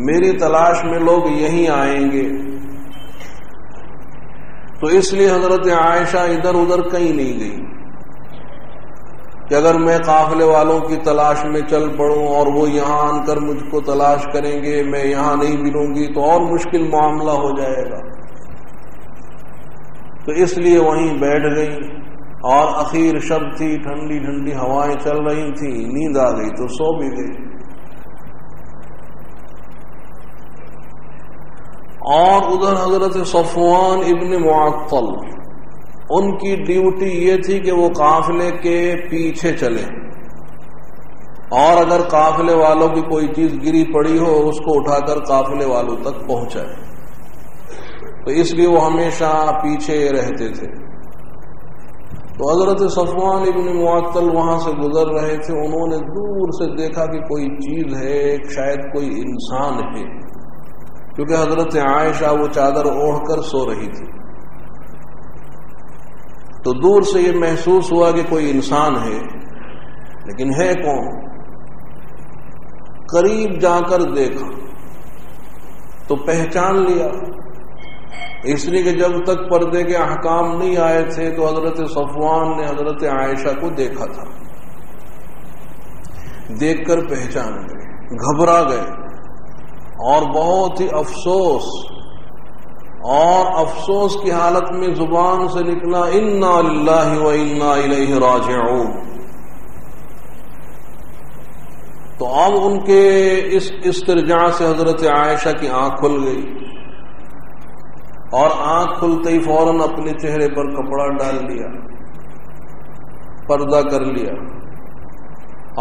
میری تلاش میں لوگ یہیں آئیں گے، تو اس لیے حضرت عائشہ ادھر ادھر کہیں نہیں گئی کہ اگر میں قافلے والوں کی تلاش میں چل پڑوں اور وہ یہاں آن کر مجھ کو تلاش کریں گے، میں یہاں نہیں ملوں گی تو اور مشکل معاملہ ہو جائے گا، تو اس لیے وہیں بیٹھ گئی، اور اخیر شب تھی، ٹھنڈی ٹھنڈی ہوائیں چل رہی تھیں، نیند آ گئی تو سو بھی گئی۔ اور ادھر حضرت صفوان ابن معطل، ان کی ڈیوٹی یہ تھی کہ وہ قافلے کے پیچھے چلے، اور اگر قافلے والوں کی کوئی چیز گری پڑی ہو اس کو اٹھا کر قافلے والوں تک پہنچائے، تو اس لیے وہ ہمیشہ پیچھے رہتے تھے۔ تو حضرت صفوان ابن معطل وہاں سے گزر رہے تھے، انہوں نے دور سے دیکھا کہ کوئی چیز ہے، شاید کوئی انسان ہے، کیونکہ حضرت عائشہ وہ چادر اوڑھ کر سو رہی تھی، تو دور سے یہ محسوس ہوا کہ کوئی انسان ہے، لیکن ہے کون؟ قریب جا کر دیکھا تو پہچان لیا، اس لیے کہ جب تک پردے کے احکام نہیں آئے تھے تو حضرت صفوان نے حضرت عائشہ کو دیکھا تھا، دیکھ کر پہچان گئے، گھبرا گئے اور بہت ہی افسوس کی حالت میں زبان سے نکلا انا للہ و انا الیہ راجعون۔ تو اب ان کے اس استرجاع سے حضرت عائشہ کی آنکھ کھل گئی، اور آنکھ کھلتے ہی فوراً اپنے چہرے پر کپڑا ڈال لیا، پردہ کر لیا،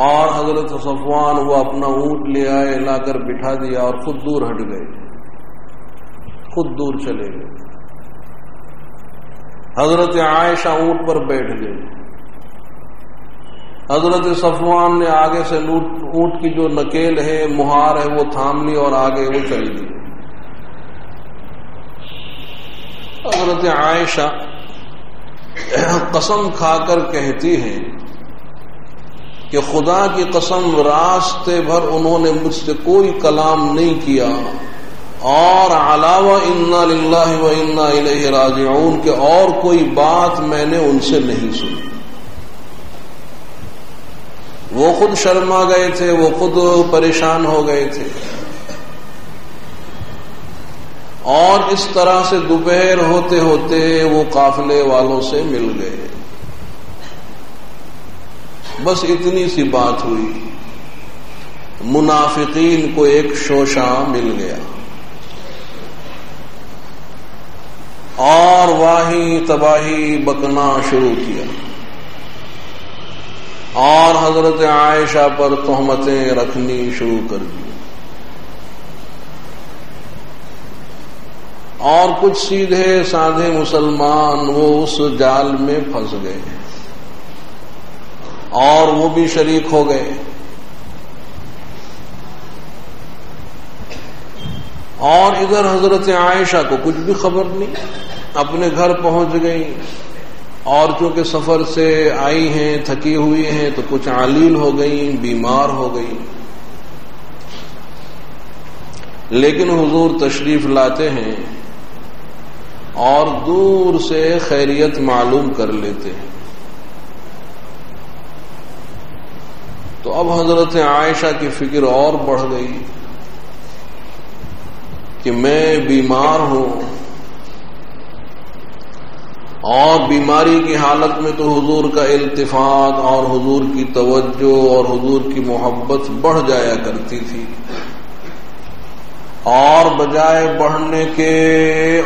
اور حضرت صفوان وہ اپنا اونٹ لے آئے، لا کر بٹھا دیا اور خود دور ہٹ گئے، خود دور چلے گئے۔ حضرت عائشہ اونٹ پر بیٹھ گئی، حضرت صفوان نے آگے سے اونٹ کی جو نکیل ہے، مہار ہے، وہ تھام لی اور آگے وہ چل دی۔ حضرت عائشہ قسم کھا کر کہتی ہیں کہ خدا کی قسم راستے بھر انہوں نے مجھ سے کوئی کلام نہیں کیا، اور علاوہ انا للہ و انا الیہ راجعون کہ اور کوئی بات میں نے ان سے نہیں سنی۔ وہ خود شرما گئے تھے، وہ خود پریشان ہو گئے تھے، اور اس طرح سے دوپہر ہوتے ہوتے وہ قافلے والوں سے مل گئے۔ بس اتنی سی بات ہوئی، منافقین کو ایک شوشہ مل گیا اور واہی تباہی بکنا شروع کیا، اور حضرت عائشہ پر تہمتیں رکھنی شروع کر دی، اور کچھ سیدھے سادھے مسلمان وہ اس جال میں پھنس گئے اور وہ بھی شریک ہو گئے، اور ادھر حضرت عائشہ کو کچھ بھی خبر نہیں، اپنے گھر پہنچ گئی، اور چونکہ سفر سے آئی ہیں، تھکی ہوئی ہیں، تو کچھ علیل ہو گئی، بیمار ہو گئی، لیکن حضور تشریف لاتے ہیں اور دور سے خیریت معلوم کر لیتے ہیں۔ تو اب حضرت عائشہ کی فکر اور بڑھ گئی کہ میں بیمار ہوں، اور بیماری کی حالت میں تو حضور کا التفات اور حضور کی توجہ اور حضور کی محبت بڑھ جایا کرتی تھی، اور بجائے بڑھنے کے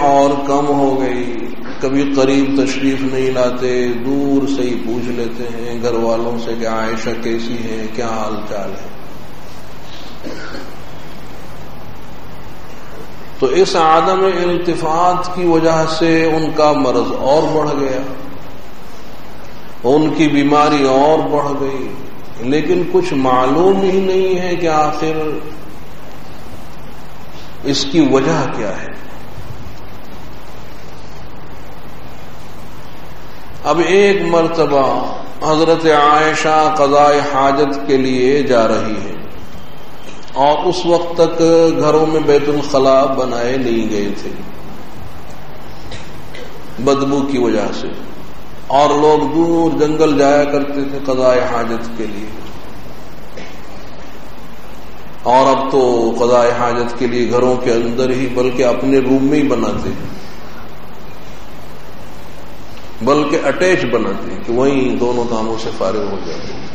اور کم ہو گئی۔ کبھی قریب تشریف نہیں لاتے، دور سے ہی پوچھ لیتے ہیں گھر والوں سے کہ عائشہ کیسی ہے، کیا حال چال ہے۔ تو اس عدم التفات کی وجہ سے ان کا مرض اور بڑھ گیا، ان کی بیماری اور بڑھ گئی، لیکن کچھ معلوم ہی نہیں ہے کہ آخر اس کی وجہ کیا ہے۔ اب ایک مرتبہ حضرت عائشہ قضاء حاجت کے لیے جا رہی ہے، اور اس وقت تک گھروں میں بیت الخلاء بنائے نہیں گئے تھے بدبو کی وجہ سے، اور لوگ دور جنگل جایا کرتے تھے قضاء حاجت کے لیے، اور اب تو قضاء حاجت کے لیے گھروں کے اندر ہی بلکہ اپنے روم میں ہی بناتے ہیں، بلکہ اٹیچ بناتے ہیں کہ وہیں دونوں کاموں سے فارغ ہو جاتے ہیں،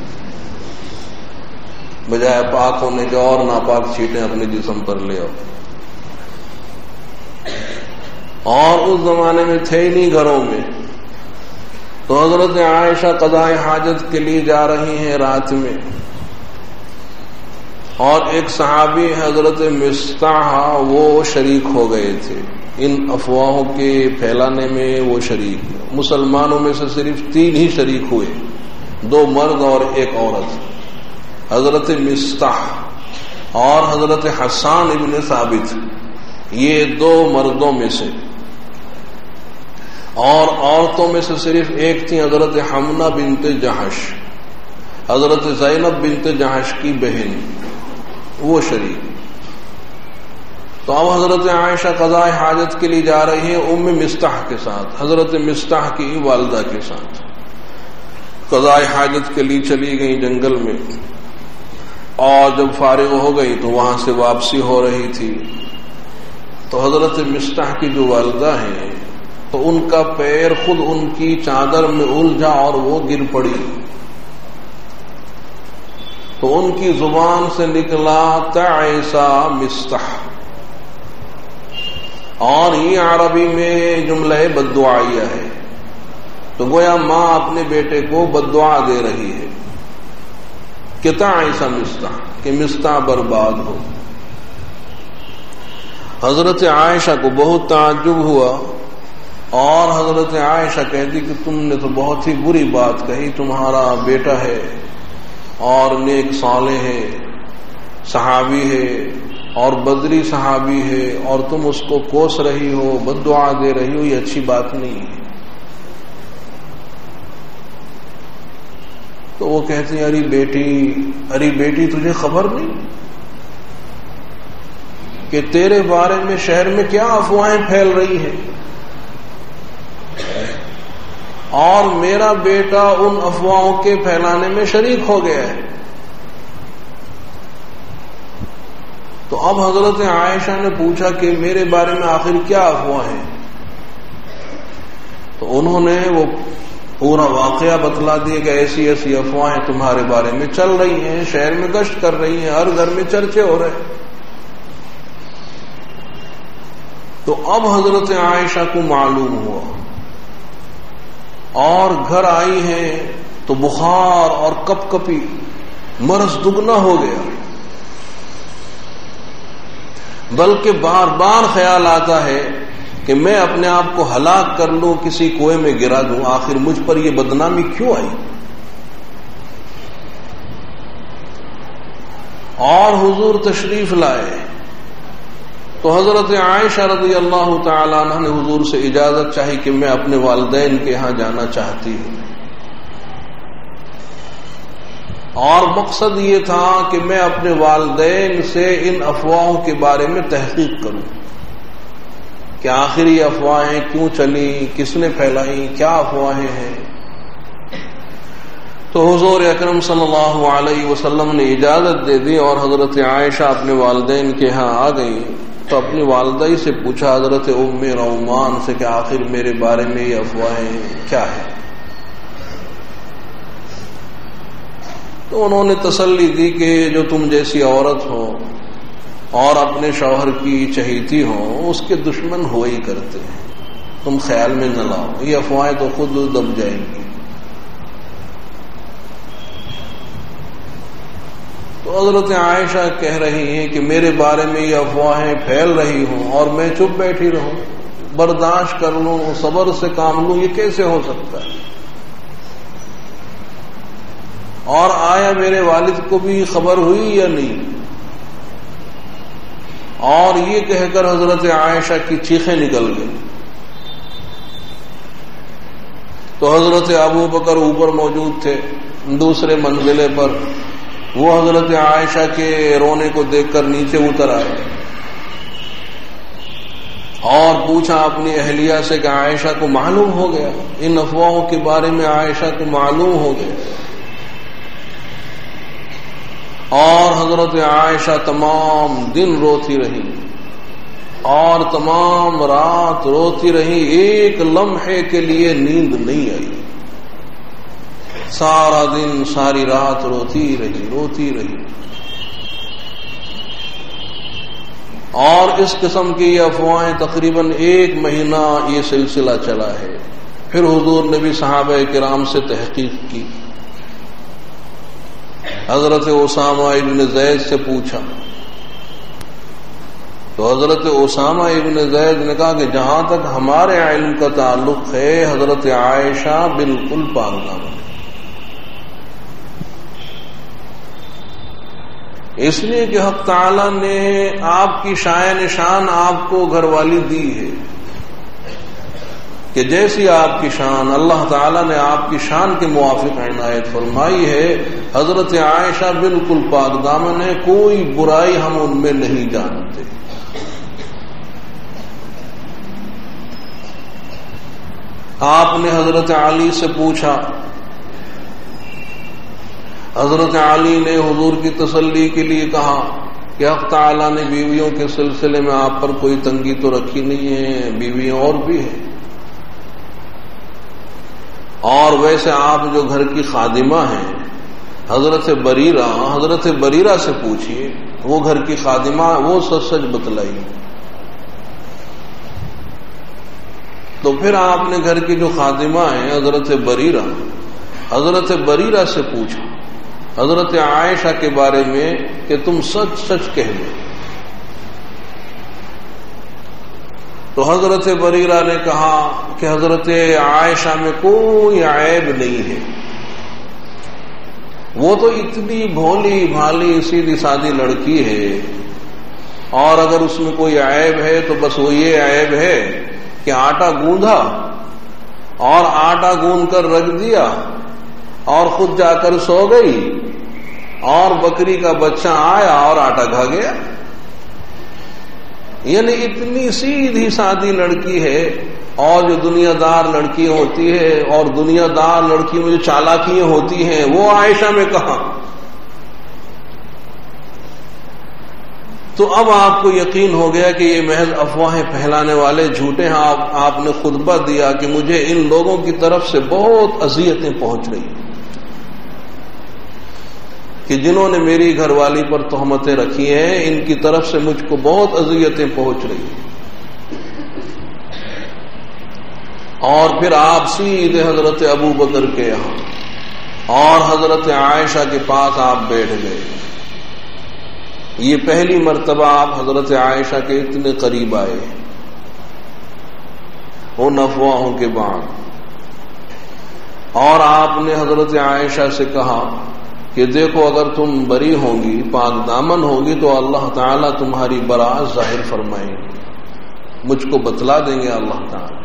بجائے پاک ہونے کے اور ناپاک چھینٹیں اپنے جسم پر لے آؤ۔ اور اس زمانے میں تھے ہی نہیں گھروں میں، تو حضرت عائشہ قضاء حاجت کے لیے جا رہی ہیں رات میں، اور ایک صحابی حضرت مصطح وہ شریک ہو گئے تھے ان افواہوں کے پھیلانے میں، وہ شریک مسلمانوں میں سے صرف 3 ہی شریک ہوئے، 2 مرد اور 1 عورت، حضرت مصطح اور حضرت حسان ابن ثابت، یہ 2 مردوں میں سے، اور عورتوں میں سے صرف ایک تھی حضرت حمنہ بنت جہش، حضرت زینب بنت جہش کی بہن، وہ شریک. تو اب حضرت عائشہ قضاء حاجت کے لیے جا رہی ہیں ام مستح کے ساتھ، حضرت مستح کی والدہ کے ساتھ. قضاء حاجت کے لیے چلی گئی جنگل میں، اور جب فارغ ہو گئی تو وہاں سے واپسی ہو رہی تھی. تو حضرت مستح کی جو والدہ ہیں تو ان کا پیر خود ان کی چادر میں الجھا اور وہ گر پڑی. تو ان کی زبان سے نکلا تعیسا مستح، اور یہ عربی میں جملہ بددعائیہ ہے. تو گویا ماں اپنے بیٹے کو بددعا دے رہی ہے کہ تعیسا مستح، کہ مستح برباد ہو. حضرت عائشہ کو بہت تعجب ہوا، اور حضرت عائشہ کہتی کہ تم نے تو بہت ہی بری بات کہی، تمہارا بیٹا ہے اور نیک صالح ہے، صحابی ہے اور بدری صحابی ہے، اور تم اس کو کوس رہی ہو، بد دعا دے رہی ہو، یہ اچھی بات نہیں ہے. تو وہ کہتی ہیں ارے بیٹی تجھے خبر نہیں کہ تیرے بارے میں شہر میں کیا افواہیں پھیل رہی ہیں، اور میرا بیٹا ان افواہوں کے پھیلانے میں شریک ہو گیا ہے. تو اب حضرت عائشہ نے پوچھا کہ میرے بارے میں آخر کیا افواہ ہیں. تو انہوں نے وہ پورا واقعہ بتلا دیا کہ ایسی ایسی افواہیں تمہارے بارے میں چل رہی ہیں، شہر میں گشت کر رہی ہیں، ہر گھر میں چرچے ہو رہے ہیں. تو اب حضرت عائشہ کو معلوم ہوا، اور گھر آئی ہیں تو بخار اور کپ کپی، مرض دگنا ہو گیا. بلکہ بار بار خیال آتا ہے کہ میں اپنے آپ کو ہلاک کر لوں، کسی کنویں میں گرا دوں، آخر مجھ پر یہ بدنامی کیوں آئی. اور حضور تشریف لائے تو حضرت عائشہ رضی اللہ تعالی عنہ نے حضور سے اجازت چاہی کہ میں اپنے والدین کے ہاں جانا چاہتی ہوں، اور مقصد یہ تھا کہ میں اپنے والدین سے ان افواہوں کے بارے میں تحقیق کروں کہ آخر یہ افواہیں کیوں چلی، کس نے پھیلائی، کیا افواہیں ہیں. تو حضور اکرم صلی اللہ علیہ وسلم نے اجازت دے دی، اور حضرت عائشہ اپنے والدین کے ہاں آ گئی. تو اپنی والدہ سے پوچھا حضرت ام رومان سے کہ آخر میرے بارے میں یہ افواہیں کیا ہے. تو انہوں نے تسلی دی کہ جو تم جیسی عورت ہو اور اپنے شوہر کی چہیتی ہو، اس کے دشمن ہو ہی کرتے ہیں، تم خیال میں نہ لاؤ، یہ افواہیں تو خود دب جائیں گی. تو حضرت عائشہ کہہ رہی ہیں کہ میرے بارے میں یہ افواہیں پھیل رہی ہوں اور میں چپ بیٹھی رہوں، برداشت کر لوں، صبر سے کام لوں، یہ کیسے ہو سکتا ہے. اور آیا میرے والد کو بھی خبر ہوئی یا نہیں. اور یہ کہہ کر حضرت عائشہ کی چیخیں نکل گئی. تو حضرت ابو بکر اوپر موجود تھے دوسرے منزلے پر، وہ حضرت عائشہ کے رونے کو دیکھ کر نیچے اتر آئے اور پوچھا اپنی اہلیہ سے کہ عائشہ کو معلوم ہو گیا، ان افواہوں کے بارے میں عائشہ کو معلوم ہو گیا. اور حضرت عائشہ تمام دن روتی رہی اور تمام رات روتی رہی، ایک لمحے کے لیے نیند نہیں آئی. سارا دن ساری رات روتی رہی. اور اس قسم کی یہ افواہیں تقریباً 1 مہینہ یہ سلسلہ چلا ہے. پھر حضور نے بھی صحابہ کرام سے تحقیق کی. حضرت اسامہ ابن زید سے پوچھا تو حضرت اسامہ ابن زید نے کہا کہ جہاں تک ہمارے علم کا تعلق ہے حضرت عائشہ بالکل پاکدامن ہے، اس لیے کہ حق تعالی نے آپ کی شایع نشان آپ کو گھر والی دی ہے، کہ جیسی آپ کی شان اللہ تعالیٰ نے آپ کی شان کے موافق عنایت فرمائی ہے، حضرت عائشہ بالکل پاک دامن ہے، کوئی برائی ہم ان میں نہیں جانتے۔ آپ نے حضرت علی سے پوچھا، حضرت علی نے حضور کی تسلی کے لیے کہا کہ حق تعالیٰ نے بیویوں کے سلسلے میں آپ پر کوئی تنگی تو رکھی نہیں ہے، بیویاں اور بھی ہیں، اور ویسے آپ جو گھر کی خادمہ ہیں حضرت بریرہ سے پوچھئے، وہ گھر کی خادمہ وہ سچ بتلائی۔ تو پھر آپ نے گھر کی جو خادمہ ہیں حضرت بریرہ سے پوچھا حضرت عائشہ کے بارے میں کہ تم سچ سچ کہہ دو۔ تو حضرت بریرہ نے کہا کہ حضرت عائشہ میں کوئی عیب نہیں ہے، وہ تو اتنی بھولی بھالی سیدھی سادی لڑکی ہے، اور اگر اس میں کوئی عیب ہے تو بس وہ یہ عیب ہے کہ آٹا گوندھا اور آٹا گوندھ کر رکھ دیا اور خود جا کر سو گئی، اور بکری کا بچہ آیا اور آٹا کھا گیا۔ یعنی اتنی سیدھی سادی لڑکی ہے، اور جو دنیا دار لڑکی ہوتی ہے اور دنیا دار لڑکیوں میں جو چالاکیاں ہوتی ہیں وہ عائشہ میں کہاں۔ تو اب آپ کو یقین ہو گیا کہ یہ محض افواہیں پھیلانے والے جھوٹے ہیں۔ آپ نے خطبہ دیا کہ مجھے ان لوگوں کی طرف سے بہت اذیتیں پہنچ رہی ہیں، کہ جنہوں نے میری گھر والی پر تہمتیں رکھی ہیں ان کی طرف سے مجھ کو بہت اذیتیں پہنچ رہی ہیں۔ اور پھر آپ سیدھے حضرت ابو بکر کے یہاں اور حضرت عائشہ کے پاس آپ بیٹھ گئے۔ یہ پہلی مرتبہ آپ حضرت عائشہ کے اتنے قریب آئے ان افواہوں کے بعد، اور آپ نے حضرت عائشہ سے کہا کہ دیکھو اگر تم بری ہوں گی، پاک دامن ہوگی، تو اللہ تعالیٰ تمہاری براءت ظاہر فرمائیں گے، مجھ کو بتلا دیں گے اللہ تعالیٰ۔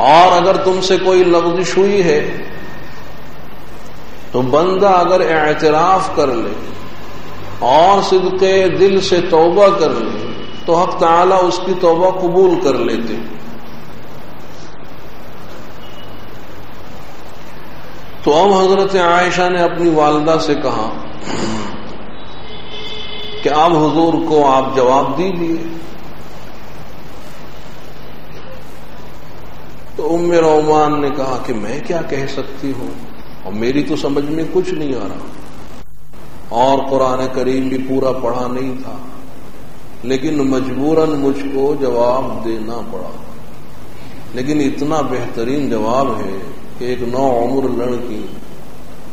اور اگر تم سے کوئی لغزش ہوئی ہے تو بندہ اگر اعتراف کر لے اور صدق دل سے توبہ کر لے تو حق تعالیٰ اس کی توبہ قبول کر لیتے۔ تو اب حضرت عائشہ نے اپنی والدہ سے کہا کہ اب حضور کو آپ جواب دیجیے۔ تو ام رومان نے کہا کہ میں کیا کہہ سکتی ہوں، اور میری تو سمجھ میں کچھ نہیں آ رہا، اور قرآن کریم بھی پورا پڑھا نہیں تھا، لیکن مجبوراً مجھ کو جواب دینا پڑا۔ لیکن اتنا بہترین جواب ہے کہ ایک نوعمر لڑکی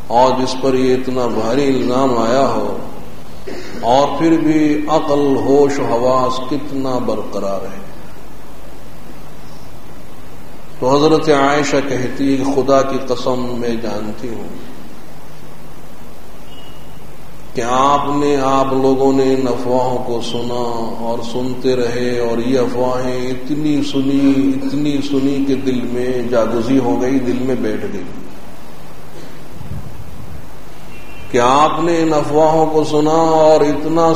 اور جس پر یہ اتنا بھاری الزام آیا ہو، اور پھر بھی عقل ہوش و حواس کتنا برقرار ہے۔ تو حضرت عائشہ کہتی ہے کہ خدا کی قسم میں جانتی ہوں کہ آپ لوگوں نے ان افواہوں کو سنا اور سنتے رہے، اور یہ افواہیں اتنی سنی کہ دل میں جاگزی ہو گئی، دل میں بیٹھ گئی، کہ آپ نے ان افواہوں کو سنا اور اتنا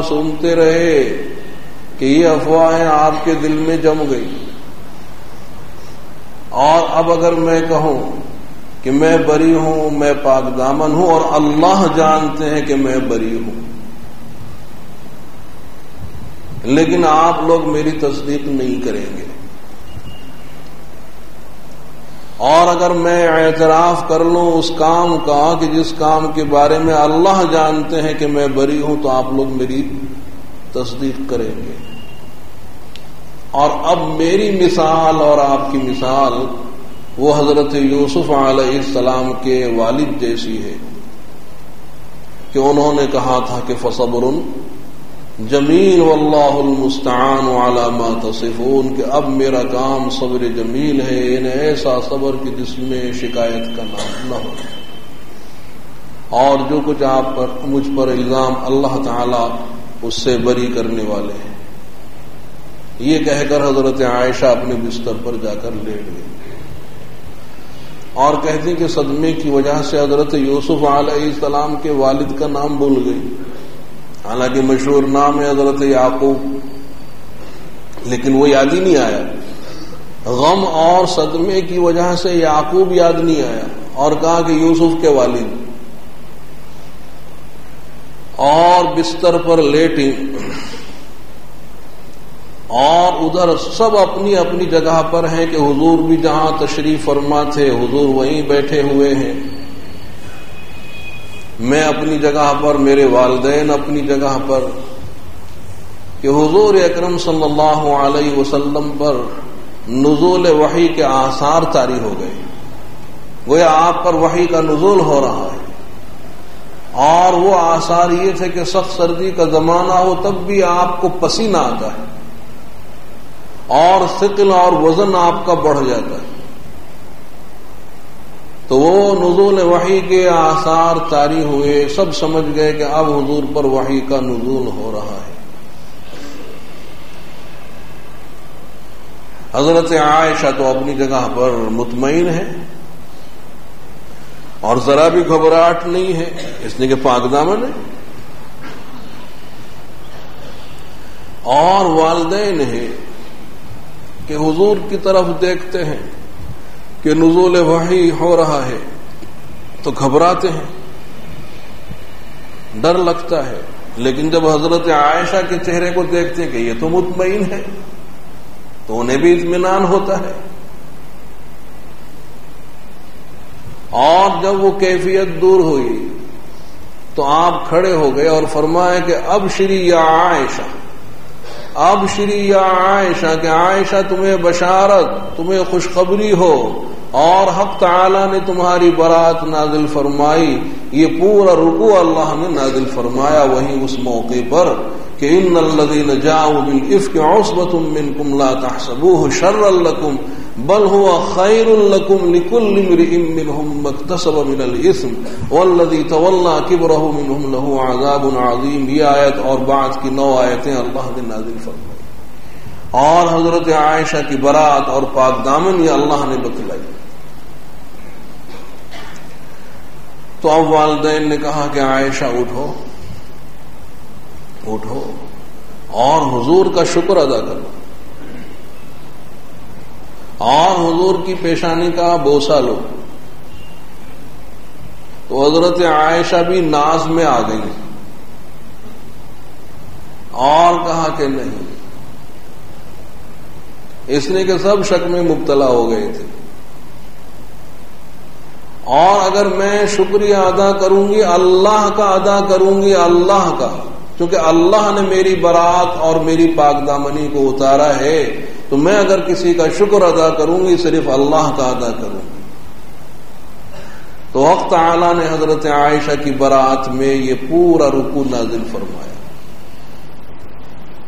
سنتے رہے کہ یہ افواہیں آپ کے دل میں جم گئی۔ اور اب اگر میں کہوں کہ میں بری ہوں، میں پاک دامن ہوں، اور اللہ جانتے ہیں کہ میں بری ہوں، لیکن آپ لوگ میری تصدیق نہیں کریں گے، اور اگر میں اعتراف کر لوں اس کام کا کہ جس کام کے بارے میں اللہ جانتے ہیں کہ میں بری ہوں، تو آپ لوگ میری تصدیق کریں گے۔ اور اب میری مثال اور آپ کی مثال وہ حضرت یوسف علیہ السلام کے والد جیسی ہے کہ انہوں نے کہا تھا کہ فصبر جمیل واللہ المستعان علی ما تصفون، کہ اب میرا کام صبر جمیل ہے، انہیں ایسا صبر کہ جس میں شکایت کا نام نہ ہو، اور جو کچھ آپ پر مجھ پر الزام اللہ تعالی اس سے بری کرنے والے ہیں۔ یہ کہہ کر حضرت عائشہ اپنے بستر پر جا کر لیٹ گئی اور کہتی کہ صدمے کی وجہ سے حضرت یوسف علیہ السلام کے والد کا نام بھول گئی، حالانکہ مشہور نام ہے حضرت یعقوب، لیکن وہ یاد ہی نہیں آیا۔ غم اور صدمے کی وجہ سے یعقوب یاد نہیں آیا اور کہا کہ یوسف کے والد، اور بستر پر لیٹی اور ادھر سب اپنی اپنی جگہ پر ہیں کہ حضور بھی جہاں تشریف فرما تھے حضور وہیں بیٹھے ہوئے ہیں، میں اپنی جگہ پر، میرے والدین اپنی جگہ پر، کہ حضور اکرم صلی اللہ علیہ وسلم پر نزول وحی کے آثار طاری ہو گئے، گویا آپ پر وحی کا نزول ہو رہا ہے، اور وہ آثار یہ تھے کہ سخت سردی کا زمانہ ہو تب بھی آپ کو پسینہ آتا ہے اور ثقل اور وزن آپ کا بڑھ جاتا ہے، تو وہ نزول وحی کے آثار طاری ہوئے، سب سمجھ گئے کہ اب حضور پر وحی کا نزول ہو رہا ہے۔ حضرت عائشہ تو اپنی جگہ پر مطمئن ہے اور ذرا بھی گھبراہٹ نہیں ہے، اس لیے کہ پاک دامن ہے، اور والدین ہیں کہ حضور کی طرف دیکھتے ہیں کہ نزول وحی ہو رہا ہے تو گھبراتے ہیں، ڈر لگتا ہے، لیکن جب حضرت عائشہ کے چہرے کو دیکھتے ہیں کہ یہ تو مطمئن ہے تو انہیں بھی اطمینان ہوتا ہے، اور جب وہ کیفیت دور ہوئی تو آپ کھڑے ہو گئے اور فرمایا کہ ابشری یا عائشہ، ابشری یا عائشہ، کہ عائشہ تمہیں بشارت، تمہیں خوشخبری ہو، اور حق تعالی نے تمہاری برات نازل فرمائی۔ یہ پورا رکوع اللہ نے نازل فرمایا وہیں اس موقع پر کہ ان الذین جاؤوا بالافک عصبۃ منکم لا تحسبوه شرا لکم بل هو خیر لکم لکل امرئ منهم ما اکتسب من الاثم والذی تولى کبرہ منهم له عذاب عظیم۔ یہ آیت اور بعد کی 9 آیتیں اللہ نے نازل فرمائی، اور حضرت عائشہ کی برات اور پاک دامن یہ اللہ نے بتلائی۔ تو اب والدین نے کہا کہ عائشہ اٹھو اٹھو اور حضور کا شکر ادا کرو، اور حضور کی پیشانی کا بوسہ لو۔ تو حضرت عائشہ بھی ناز میں آ گئی اور کہا کہ نہیں، اس نے کہ سب شک میں مبتلا ہو گئے تھے، اور اگر میں شکریہ ادا کروں گی اللہ کا ادا کروں گی، اللہ کا، کیونکہ اللہ نے میری برات اور میری پاک دامنی کو اتارا ہے، تو میں اگر کسی کا شکر ادا کروں گی صرف اللہ کا ادا کروں گی۔ تو حق تعالی نے حضرت عائشہ کی برات میں یہ پورا رکوع نازل فرمایا،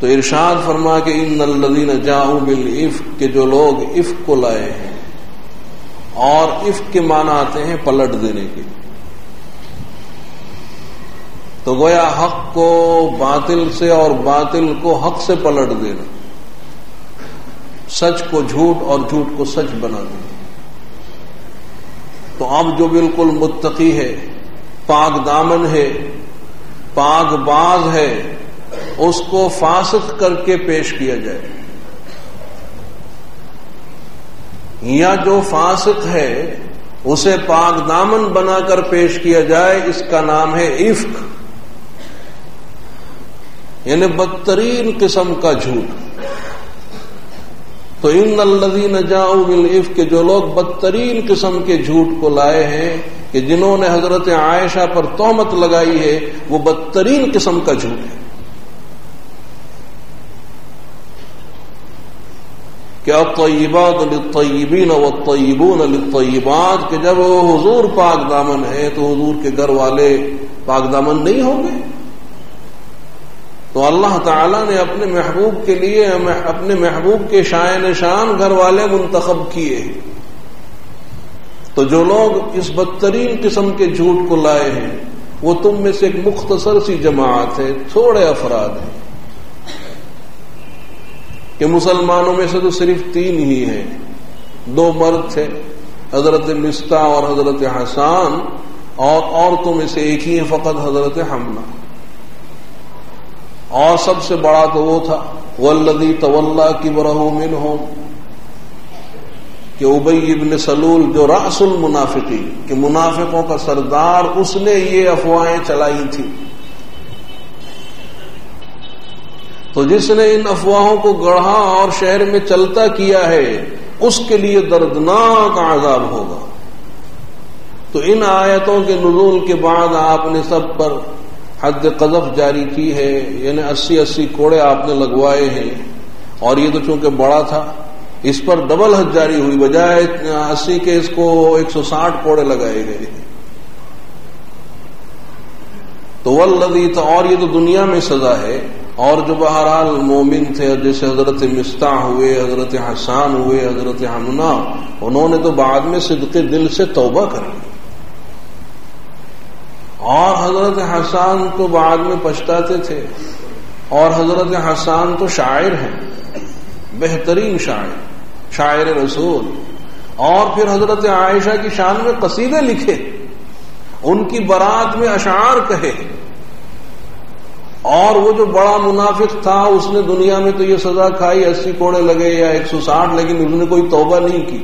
تو ارشاد فرما کہ ان الذین جاؤوا بالافک، کہ جو لوگ افک کو لائے ہیں، اور افک کے معنی آتے ہیں پلٹ دینے کے، تو گویا حق کو باطل سے اور باطل کو حق سے پلٹ دینا، سچ کو جھوٹ اور جھوٹ کو سچ بنا دینا۔ تو اب جو بالکل متقی ہے، پاک دامن ہے، پاک باز ہے، اس کو فاسق کر کے پیش کیا جائے، یا جو فاسق ہے اسے پاک دامن بنا کر پیش کیا جائے، اس کا نام ہے افک، یعنی بدترین قسم کا جھوٹ۔ تو ان الذین جاؤوا بالافک، جو لوگ بدترین قسم کے جھوٹ کو لائے ہیں، کہ جنہوں نے حضرت عائشہ پر تہمت لگائی ہے، وہ بدترین قسم کا جھوٹ ہے، کہ الطیبات للطیبین والطیبون للطیبات، کہ جب وہ حضور پاک دامن ہے تو حضور کے گھر والے پاک دامن نہیں ہوں گے؟ تو اللہ تعالیٰ نے اپنے محبوب کے لیے اپنے محبوب کے شائن شان گھر والے منتخب کیے، تو جو لوگ اس بدترین قسم کے جھوٹ کو لائے ہیں وہ تم میں سے ایک مختصر سی جماعت ہے، تھوڑے افراد ہیں، کہ مسلمانوں میں سے تو صرف 3 ہی ہیں، 2 مرد تھے، حضرت مصطح اور حضرت حسان، اور عورتوں میں سے ایک ہی ہے فقط حضرت حمنہ، اور سب سے بڑا تو وہ تھا والذی تولی کبرہ منہم، کہ ابی ابن سلول جو رأس المنافقین، کہ منافقوں کا سردار، اس نے یہ افواہیں چلائی تھی. تو جس نے ان افواہوں کو گڑھا اور شہر میں چلتا کیا ہے اس کے لیے دردناک عذاب ہوگا. تو ان آیتوں کے نزول کے بعد آپ نے سب پر حد قذف جاری کی ہے، یعنی 80 کوڑے آپ نے لگوائے ہیں، اور یہ تو چونکہ بڑا تھا اس پر ڈبل حد جاری ہوئی، بجائے 80 کے اس کو 160 کوڑے لگائے گئے. تو والذی، اور یہ تو دنیا میں سزا ہے، اور جو بہرحال مومن تھے جیسے حضرت مصطح ہوئے، حضرت حسان ہوئے، حضرت حمنہ، انہوں نے تو بعد میں صدق دل سے توبہ کر لی، اور حضرت حسان تو بعد میں پچھتاتے تھے، اور حضرت حسان تو شاعر ہیں، بہترین شاعر رسول، اور پھر حضرت عائشہ کی شان میں قصیدے لکھے، ان کی برات میں اشعار کہے. اور وہ جو بڑا منافق تھا اس نے دنیا میں تو یہ سزا کھائی، 80 کوڑے لگے یا 160، لیکن اس نے کوئی توبہ نہیں کی.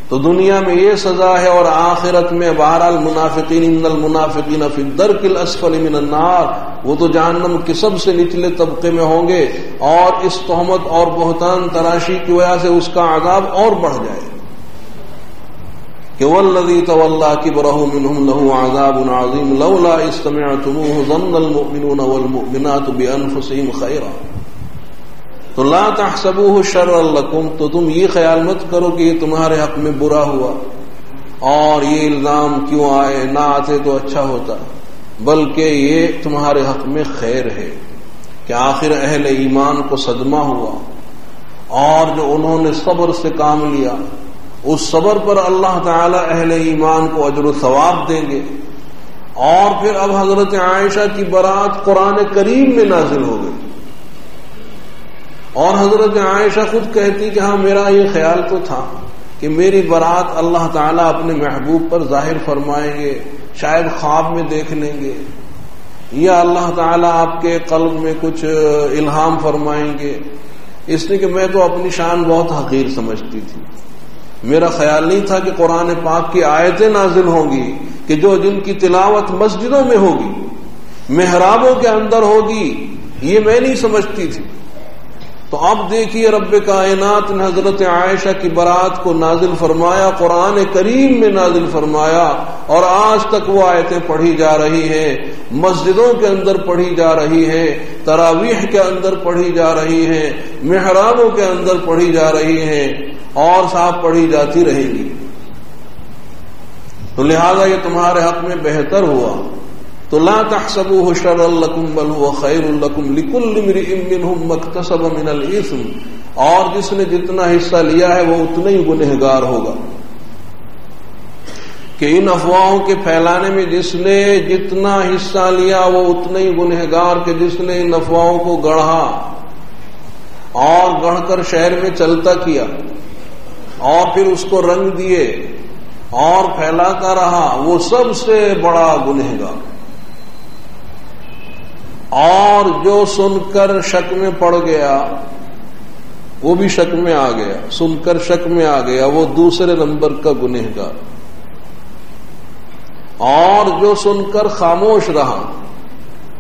تو دنیا میں یہ سزا ہے، اور آخرت میں بہرحال منافقین، ان المنافقین فی الدرک الاسفل من النار، وہ تو جہنم کے سب سے نچلے طبقے میں ہوں گے، اور اس تہمت اور بہتان تراشی کی وجہ سے اس کا عذاب اور بڑھ جائے کہ والذی تولی کبرہ منہم لہ عذاب عظیم لولا اذ سمعتموہ ظن المؤمنون والمؤمنات بانفسہم خیرا. تو لا تحسبوہ شرا لکم، تو تم یہ خیال مت کرو کہ یہ تمہارے حق میں برا ہوا اور یہ الزام کیوں آئے، نہ آتے تو اچھا ہوتا، بلکہ یہ تمہارے حق میں خیر ہے کہ آخر اہل ایمان کو صدمہ ہوا، اور جو انہوں نے صبر سے کام لیا اس صبر پر اللہ تعالی اہل ایمان کو اجر و ثواب دیں گے. اور پھر اب حضرت عائشہ کی برات قرآن کریم میں نازل ہو گئی، اور حضرت عائشہ خود کہتی کہ ہاں میرا یہ خیال تو تھا کہ میری برات اللہ تعالیٰ اپنے محبوب پر ظاہر فرمائیں گے، شاید خواب میں دیکھ لیں گے، یا اللہ تعالیٰ آپ کے قلب میں کچھ الہام فرمائیں گے. اس لیے کہ میں تو اپنی شان بہت حقیر سمجھتی تھی، میرا خیال نہیں تھا کہ قرآن پاک کی آیتیں نازل ہوں گی کہ جن کی تلاوت مسجدوں میں ہوگی، محرابوں کے اندر ہوگی، یہ میں نہیں سمجھتی تھی. تو اب دیکھیے رب کائنات نے حضرت عائشہ کی برات کو نازل فرمایا، قرآن کریم میں نازل فرمایا، اور آج تک وہ آیتیں پڑھی جا رہی ہیں، مسجدوں کے اندر پڑھی جا رہی ہیں، تراویح کے اندر پڑھی جا رہی ہیں، محرابوں کے اندر پڑھی جا رہی ہیں، اور صاحب پڑھی جاتی رہے گی. تو لہذا یہ تمہارے حق میں بہتر ہوا. تو لا تحسبوه شرا لكم بل هو خير لكم لكل امرئ منهم ما اكتسب من الاثم، اور جس نے جتنا حصہ لیا ہے وہ اتنا ہی گنہگار ہوگا. کہ ان افواہوں کے پھیلانے میں جس نے جتنا حصہ لیا وہ اتنا ہی گنہگار کہ جس نے ان افواہوں کو گڑھا اور گڑھ کر شہر میں چلتا کیا اور پھر اس کو رنگ دیے اور پھیلاتا رہا، وہ سب سے بڑا گنہگار. اور جو سن کر شک میں پڑ گیا وہ بھی شک میں آ گیا، سن کر شک میں آ گیا، وہ دوسرے نمبر کا گنہگار. اور جو سن کر خاموش رہا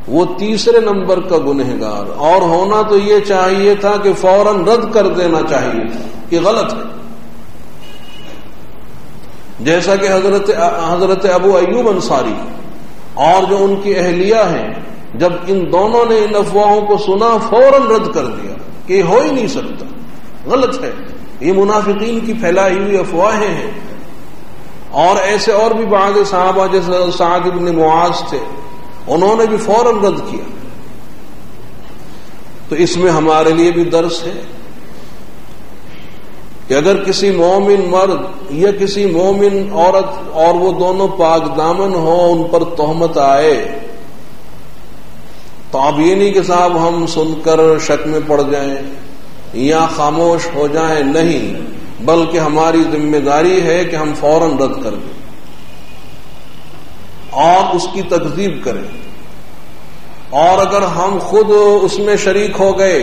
وہ تیسرے نمبر کا گنہگار. اور ہونا تو یہ چاہیے تھا کہ فوراً رد کر دینا چاہیے تھا کہ غلط ہے، جیسا کہ حضرت ابو ایوب انصاری اور جو ان کی اہلیہ ہیں، جب ان دونوں نے ان افواہوں کو سنا فوراً رد کر دیا کہ یہ ہو ہی نہیں سکتا، غلط ہے، یہ منافقین کی پھیلائی ہوئی افواہیں ہیں. اور ایسے اور بھی بعض صحابہ جیسے سعد بن معاذ تھے، انہوں نے بھی فوراً رد کیا. تو اس میں ہمارے لیے بھی درس ہے کہ اگر کسی مومن مرد یا کسی مومن عورت اور وہ دونوں پاک دامن ہوں، ان پر تہمت آئے تو اب یہ نہیں کہ صاحب ہم سن کر شک میں پڑ جائیں یا خاموش ہو جائیں، نہیں، بلکہ ہماری ذمہ داری ہے کہ ہم فوراً رد کر دیں اور اس کی تکذیب کریں، اور اگر ہم خود اس میں شریک ہو گئے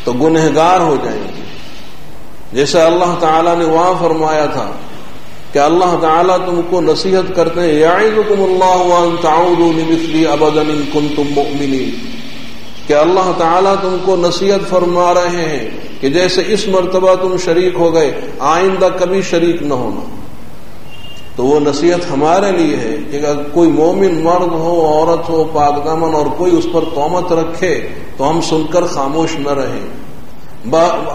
تو گنہگار ہو جائیں گے۔ جیسے اللہ تعالیٰ نے وہاں فرمایا تھا کہ اللہ تعالیٰ تم کو نصیحت کرتے ہیں، یعظکم اللہ ان تعودوا لمثلہ ابدا ان کنتم مؤمنین، کہ اللہ تعالیٰ تم کو نصیحت فرما رہے ہیں کہ جیسے اس مرتبہ تم شریک ہو گئے آئندہ کبھی شریک نہ ہونا۔ تو وہ نصیحت ہمارے لیے ہے کہ اگر کوئی مومن مرد ہو، عورت ہو، پاک دامن، اور کوئی اس پر تہمت رکھے تو ہم سن کر خاموش نہ رہیں،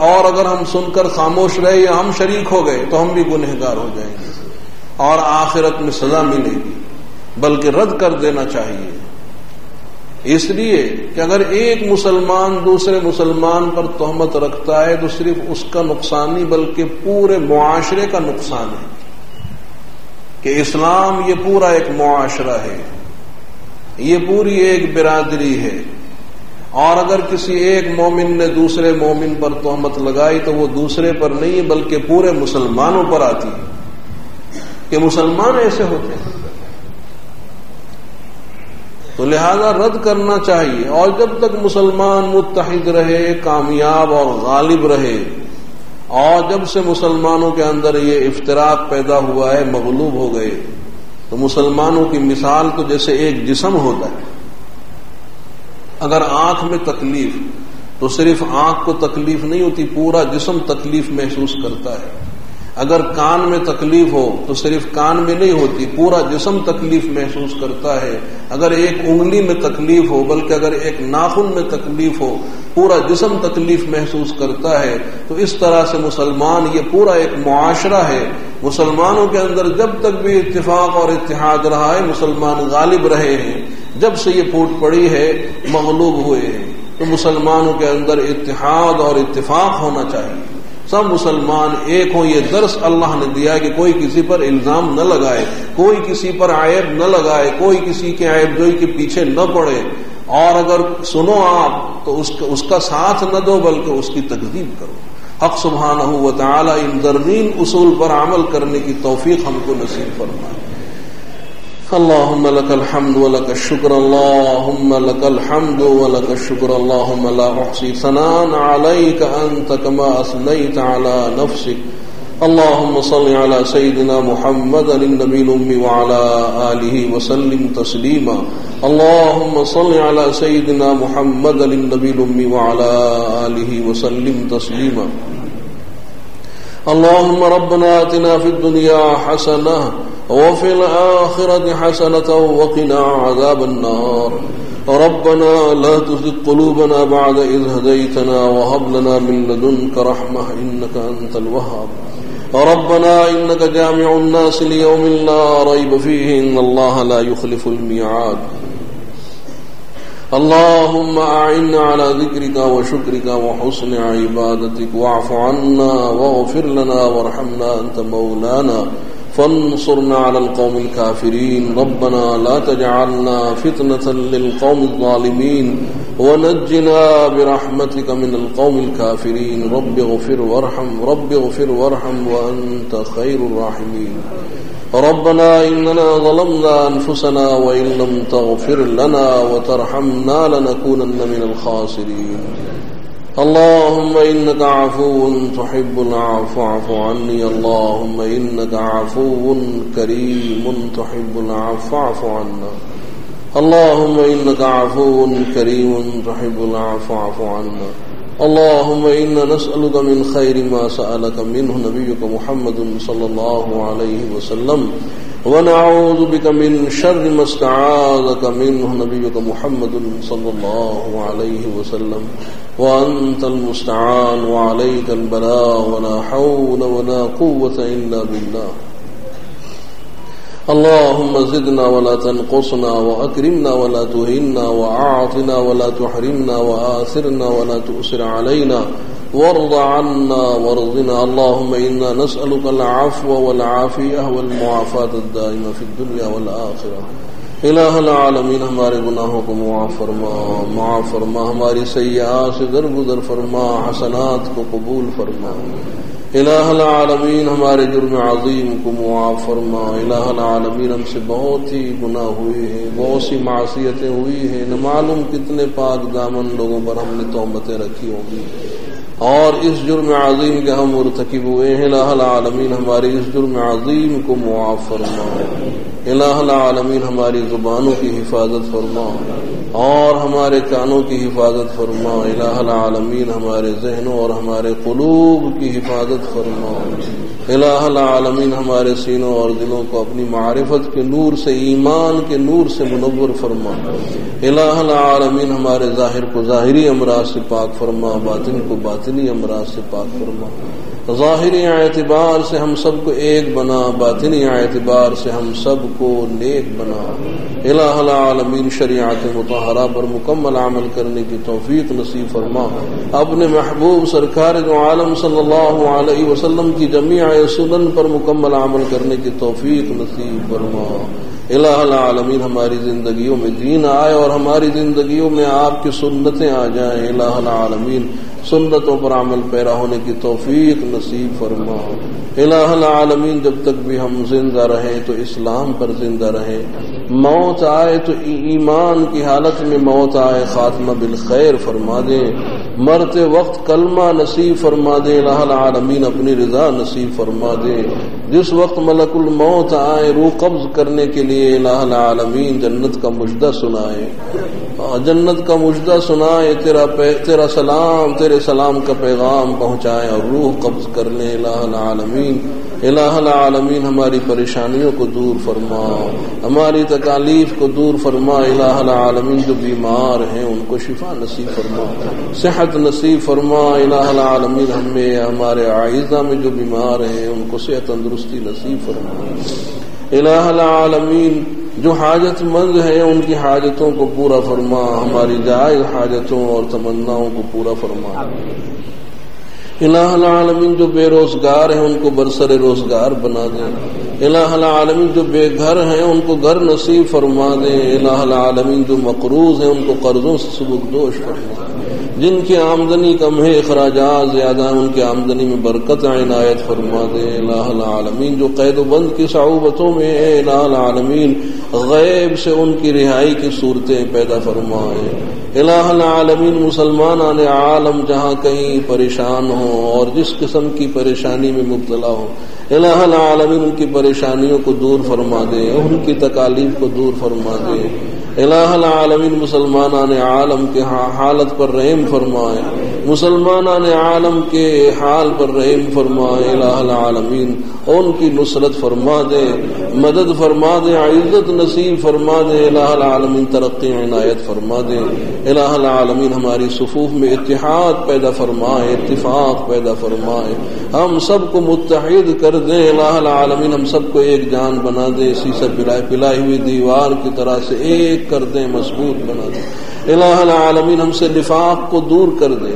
اور اگر ہم سن کر خاموش رہے یا ہم شریک ہو گئے تو ہم بھی گنہگار ہو جائیں گے اور آخرت میں سزا ملے گی، بلکہ رد کر دینا چاہیے۔ اس لیے کہ اگر ایک مسلمان دوسرے مسلمان پر تہمت رکھتا ہے تو صرف اس کا نقصان نہیں بلکہ پورے معاشرے کا نقصان ہے، کہ اسلام یہ پورا ایک معاشرہ ہے، یہ پوری ایک برادری ہے، اور اگر کسی ایک مومن نے دوسرے مومن پر تہمت لگائی تو وہ دوسرے پر نہیں بلکہ پورے مسلمانوں پر آتی ہے کہ مسلمان ایسے ہوتے ہیں۔ تو لہذا رد کرنا چاہیے، اور جب تک مسلمان متحد رہے، کامیاب اور غالب رہے، اور جب سے مسلمانوں کے اندر یہ افتراق پیدا ہوا ہے، مغلوب ہو گئے، تو مسلمانوں کی مثال تو جیسے ایک جسم ہوتا ہے۔ اگر آنکھ میں تکلیف تو صرف آنکھ کو تکلیف نہیں ہوتی، پورا جسم تکلیف محسوس کرتا ہے۔ اگر کان میں تکلیف ہو تو صرف کان میں نہیں ہوتی، پورا جسم تکلیف محسوس کرتا ہے۔ اگر ایک انگلی میں تکلیف ہو، بلکہ اگر ایک ناخن میں تکلیف ہو، پورا جسم تکلیف محسوس کرتا ہے۔ تو اس طرح سے مسلمان یہ پورا ایک معاشرہ ہے۔ مسلمانوں کے اندر جب تک بھی اتفاق اور اتحاد رہا ہے، مسلمان غالب رہے ہیں۔ جب سے یہ پھوٹ پڑی ہے، مغلوب ہوئے ہیں۔ تو مسلمانوں کے اندر اتحاد اور اتفاق ہونا چاہیے، سب مسلمان ایک ہوں۔ یہ درس اللہ نے دیا کہ کوئی کسی پر الزام نہ لگائے، کوئی کسی پر عیب نہ لگائے، کوئی کسی کے عیب جوئی کے پیچھے نہ پڑے، اور اگر سنو آپ تو اس کا ساتھ نہ دو بلکہ اس کی تکذیب کرو۔ حق سبحانہ و تعالی ان درمین اصول پر عمل کرنے کی توفیق ہم کو نصیب فرمائے۔ اللهم لك الحمد ولك الشكر، اللهم لك الحمد ولك الشكر، اللهم لا أحصي ثناء عليك أنت كما أثنيت على نفسك، اللهم صل على سيدنا محمد النبي الأمي وعلى آله وسلم تسليما، اللهم صل على سيدنا محمد النبي الأمي وعلى آله وسلم تسليما، اللهم ربنا آتنا في الدنيا حسنة وفي الآخرة حسنة وقنا عذاب النار، ربنا لا تزغ قلوبنا بعد إذ هديتنا وهب لنا من لدنك رحمة إنك أنت الوهاب، ربنا إنك جامع الناس ليوم لا ريب فيه إن الله لا يخلف الميعاد، اللهم أعنا على ذكرك وشكرك وحسن عبادتك، واعف عنا واغفر لنا وارحمنا أنت مولانا فانصرنا على القوم الكافرين، ربنا لا تجعلنا فتنة للقوم الظالمين ونجنا برحمتك من القوم الكافرين، رب اغفر وارحم، رب اغفر وارحم وأنت خير الراحمين، ربنا إننا ظلمنا أنفسنا وإن لم تغفر لنا وترحمنا لنكونن من الخاسرين، اللهم إنك عفو تحب العفو فاعف عني، اللهم إنك عفو كريم تحب العفو فاعف عنا، اللهم إنك عفو كريم تحب العفو فاعف عنا، اللهم إنا نسألك من خير ما سألك منه نبيك محمد صلى الله عليه وسلم، ونعوذ بك من شر ما استعاذك منه نبيك محمد صلى الله عليه وسلم، وأنت المستعان وعليك البلاغ ولا حول ولا قوة إلا بالله، اللهم زدنا ولا تنقصنا، وأكرمنا ولا تهنا، وأعطنا ولا تحرمنا، وآثرنا ولا تؤثر علينا، وارض عنا وارضنا، اللهم إنا نسألك العفو والعافية والمعافاة الدائمة في الدنيا والآخرة، الہ العالمین ہمارے گناہوں کو معاف فرما، ہماری سیئات سے درگزر فرما، حسنات کو قبول فرما۔ الہ العالمین ہمارے جرم عظیم کو معاف فرما۔ الہ العالمین ہم سے بہت ہی گناہ ہوئے ہیں، بہت سی معصیتیں ہوئی ہیں، نہ معلوم کتنے پاک دامن لوگوں پر ہم نے تہمتیں رکھی ہوں گی، اور اس جرم عظیم کے ہم مرتکب ہوئے ہیں۔ الہ العالمین ہمارے اس جرم عظیم کو معاف فرما۔ الہ العالمین ہماری زبانوں کی حفاظت فرما اور ہمارے کانوں کی حفاظت فرما۔ الہ العالمین ہمارے ذہنوں اور ہمارے قلوب کی حفاظت فرما۔ الہ العالمین ہمارے سینوں اور دلوں کو اپنی معرفت کے نور سے، ایمان کے نور سے منور فرما۔ الہ العالمین ہمارے ظاہر کو ظاہری امراض سے پاک فرما، باطن کو باطنی امراض سے پاک فرما۔ ظاہری اعتبار سے ہم سب کو ایک بنا، باطنی اعتبار سے ہم سب کو نیک بنا۔ الہ العالمین شریعت مطہرہ پر مکمل عمل کرنے کی توفیق نصیب فرما۔ اپنے محبوب سرکار دو عالم صلی اللہ علیہ وسلم کی جمیع سنن پر مکمل عمل کرنے کی توفیق نصیب فرما۔ الہ العالمین ہماری زندگیوں میں دین آئے اور ہماری زندگیوں میں آپ کی سنتیں آ جائیں۔ الہ العالمین سنتوں پر عمل پیرا ہونے کی توفیق نصیب فرما۔ الہ العالمین جب تک بھی ہم زندہ رہیں تو اسلام پر زندہ رہیں، موت آئے تو ایمان کی حالت میں موت آئے، خاتمہ بالخیر فرما دیں، مرتے وقت کلمہ نصیب فرما دیں۔ الہ العالمین اپنی رضا نصیب فرما دیں۔ جس وقت ملک الموت آئے روح قبض کرنے کے لیے، الہ العالمین جنت کا مژدہ سنائے، جنت کا مژدہ سنائے، تیرا سلام، تیرے سلام کا پیغام پہنچائے اور روح قبض کر لیں۔ الہ العالمین، الہ العالمین ہماری پریشانیوں کو دور فرما، ہماری تکالیف کو دور فرما۔ الہ العالمین جو بیمار ہیں ان کو شفا نصیب فرما، صحت نصیب فرما۔ الہ العالمین ہمیں، ہمارے اعزہ میں جو بیمار ہیں ان کو صحت تندرستی نصیب فرما۔ الہ العالمین جو حاجت مند ہیں ان کی حاجتوں کو پورا فرما، ہماری جائز حاجتوں اور تمناؤں کو پورا فرما۔ الہ العالمین جو بے روزگار ہیں ان کو برسر روزگار بنا دیں۔ الہ العالمین جو بے گھر ہیں ان کو گھر نصیب فرما دیں۔ الہ العالمین جو مقروض ہیں ان کو قرضوں سے سبکدوش فرما۔ جن کی آمدنی کم ہے، اخراجات زیادہ ہیں، ان کی آمدنی میں برکت عنایت فرما دے۔ الہ العالمین جو قید و بند کی صعوبتوں میں ہے، الہ العالمین غیب سے ان کی رہائی کی صورتیں پیدا فرمائے۔ الہ العالمین مسلمان عالم جہاں کہیں پریشان ہوں اور جس قسم کی پریشانی میں مبتلا ہو، الہ العالمین ان کی پریشانیوں کو دور فرما دے، ان کی تکالیف کو دور فرما دے۔ الہ العالمین مسلمان عالم کے حالت پر رحم فرمائے، مسلمان عالم کے حال پر رحم فرمائے۔ الہ العالمین ان کی نصرت فرما دے، مدد فرما دے، عزت نصیب فرما دے۔ الہ العالمین ترقی عنایت فرما دے۔ الہ العالمین ہماری صفوف میں اتحاد پیدا فرمائے، اتفاق پیدا فرمائے، ہم سب کو متحد کر دے۔ الہ العالمین ہم سب کو ایک جان بنا دے، سیسہ پلائی ہوئی دیوار کی طرح سے ایک کر دے، مضبوط بنا دے۔ الہ العالمین ہم سے نفاق کو دور کر دے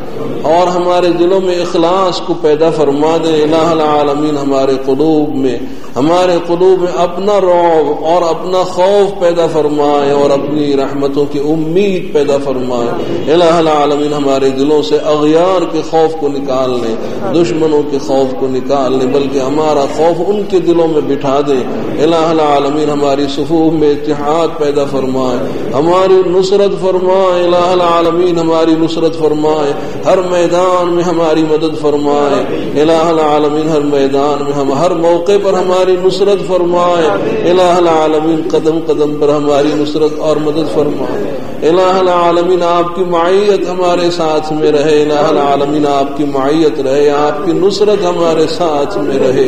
اور ہمارے دلوں میں اخلاص کو پیدا فرما دے۔ الہ العالمین ہمارے قلوب میں اپنا رعب اور اپنا خوف پیدا فرمائے اور اپنی رحمتوں کی امید پیدا فرمائے۔ الہ العالمین ہمارے دلوں سے اغیار کے خوف کو نکال لے، دشمنوں کے خوف کو نکال لے، بلکہ ہمارا خوف ان کے دلوں میں بٹھا دے۔ الہ العالمین ہماری صفوف میں اتحاد پیدا فرمائے، ہماری نصرت فرمائے۔ الہ العالمین ہماری نصرت فرمائے، ہر میدان میں ہماری مدد فرمائے۔ الہ العالمین ہر میدان میں ہر موقع پر ہماری نصرت فرمائے۔ الہ العالمین قدم قدم پر ہماری نصرت اور مدد فرمائے۔ الہ العالمین آپ کی معیت ہمارے ساتھ میں رہے۔ الہ العالمین آپ کی معیت رہے، آپ کی نصرت ہمارے ساتھ میں رہے۔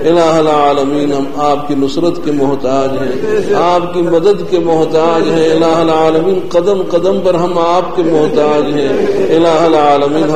الہ العالمین ہم آپ کی نصرت کے محتاج ہیں، آپ کی مدد کے محتاج ہیں۔ الہ العالمین قدم قدم پر ہم آپ کے محتاج ہیں۔ الہ العالمین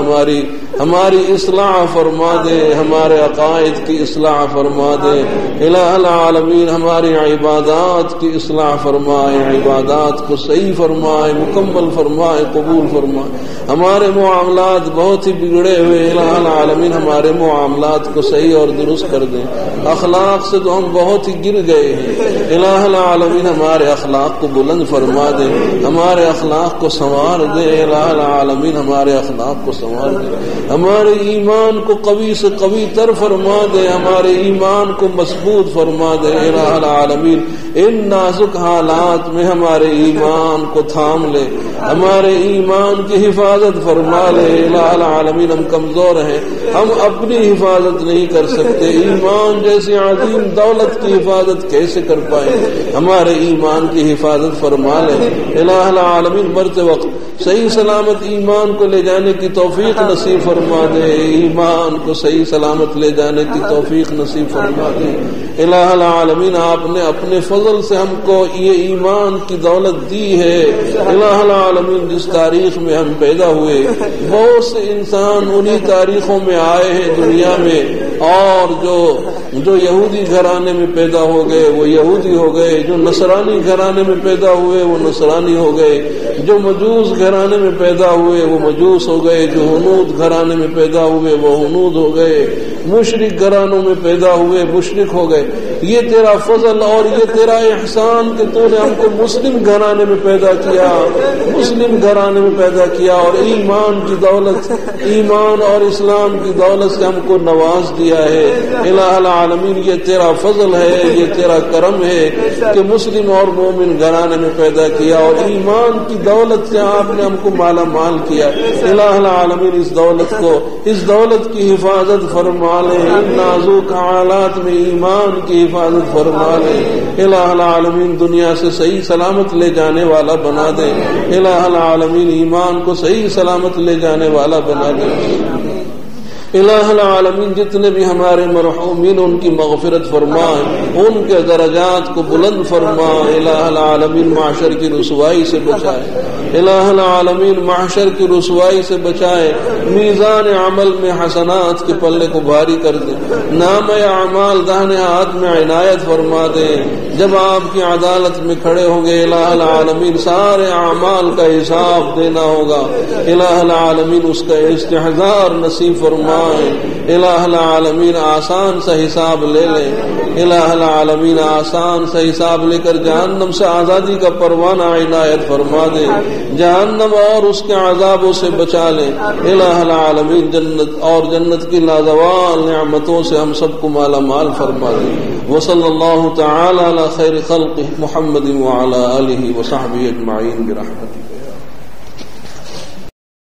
ہماری اصلاح فرما دے، ہمارے عقائد کی اصلاح فرما دے۔ الہ العالمین ہماری عبادات کی اصلاح فرمائے، عبادات کو صحیح فرمائے، مکمل فرمائے، قبول فرمائے۔ ہمارے معاملات بہت ہی بگڑے ہوئے، الہ العالمین ہمارے معاملات کو صحیح اور درست کر دیں۔ اخلاق سے تو ہم بہت ہی گر گئے ہیں، الہ العالمین ہمارے اخلاق کو بلند فرما دے، ہمارے اخلاق کو سنوار دے، الہ العالمین ہمارے اخلاق کو سنوار دے، ہمارے ایمان کو قوی سے قوی تر فرما دے، ہمارے ایمان کو مضبوط فرما دے، الہ العالمین ان نازک حالات میں ہمارے ایمان کو تھام لے، ہمارے ایمان کی حفاظت فرما لے۔ الہ العالمین ہم کمزور ہیں، ہم اپنی حفاظت نہیں کر سکتے، ایمان جیسی عظیم دولت کی حفاظت کیسے کر پائیں؟ ہمارے ایمان کی حفاظت فرما لے۔ الہ العالمین مرتے وقت صحیح سلامت ایمان کو لے جانے کی توفیق نصیب فرما دے، ایمان کو صحیح سلامت لے جانے کی توفیق نصیب فرما دے۔ الہ العالمین آپ نے اپنے فضل سے ہم کو یہ ایمان کی دولت دی ہے۔ الہ العالمین جس تاریخ میں ہم پیدا ہوئے، بہت سے انسان انہی تاریخوں میں آئے ہیں دنیا میں، اور جو یہودی گھرانے میں پیدا ہو گئے وہ یہودی ہو گئے، جو نصرانی گھرانے میں پیدا ہوئے وہ نصرانی ہو گئے، جو مجوس گھرانے میں پیدا ہوئے وہ مجوس ہو گئے، جو ہنود گھرانے میں پیدا ہوئے وہ ہنود ہو گئے، مشرک گھرانوں میں پیدا ہوئے مشرک ہو گئے۔ یہ تیرا فضل اور یہ تیرا احسان کہ تو نے ہم کو مسلم گھرانے میں پیدا کیا، مسلم گھرانے میں پیدا کیا، اور ایمان کی دولت، ایمان اور اسلام کی دولت سے ہم کو نواز دیا ہے۔ الہ العالمین یہ تیرا فضل ہے، یہ تیرا کرم ہے کہ مسلم اور مومن گھرانے میں پیدا کیا، اور ایمان کی دولت سے آپ نے ہم کو مالا مال کیا۔ الہ العالمین اس دولت کی حفاظت فرما لے، ان نازک حالات میں ایمان کی حفاظت فرما لے۔ الہ العالمین دنیا سے صحیح سلامت لے جانے والا بنا دے، الہ العالمین ایمان کو صحیح سلامت لے جانے والا بنا دے۔ الہ العالمین جتنے بھی ہمارے مرحومین ان کی مغفرت فرمائے، ان کے درجات کو بلند فرمائے۔ الہ العالمین معاشر کی رسوائی سے بچائے، الہ العالمین معاشر کی رسوائی سے بچائے، میزان عمل میں حسنات کے پلے کو بھاری کر دے، نام اعمال داہنے ہاتھ میں عنایت فرما دے۔ جب آپ کی عدالت میں کھڑے ہوں گے الہ العالمین سارے اعمال کا حساب دینا ہوگا، الہ العالمین اس کا استحضار نصیب فرما۔ الہ العالمین آسان سا حساب لے لے، الہ العالمین آسان سا حساب لے کر جہنم سے آزادی کا پروانہ عنایت فرما دے، جہنم اور اس کے عذابوں سے بچا لے۔ الہ العالمین جنت کی لازوال نعمتوں سے ہم سب کو مالا مال فرما دے۔ وصلی اللہ تعالی علی خیر خلقہ محمد وعلی آلہ وصحبہ اجمعین برحمتہ۔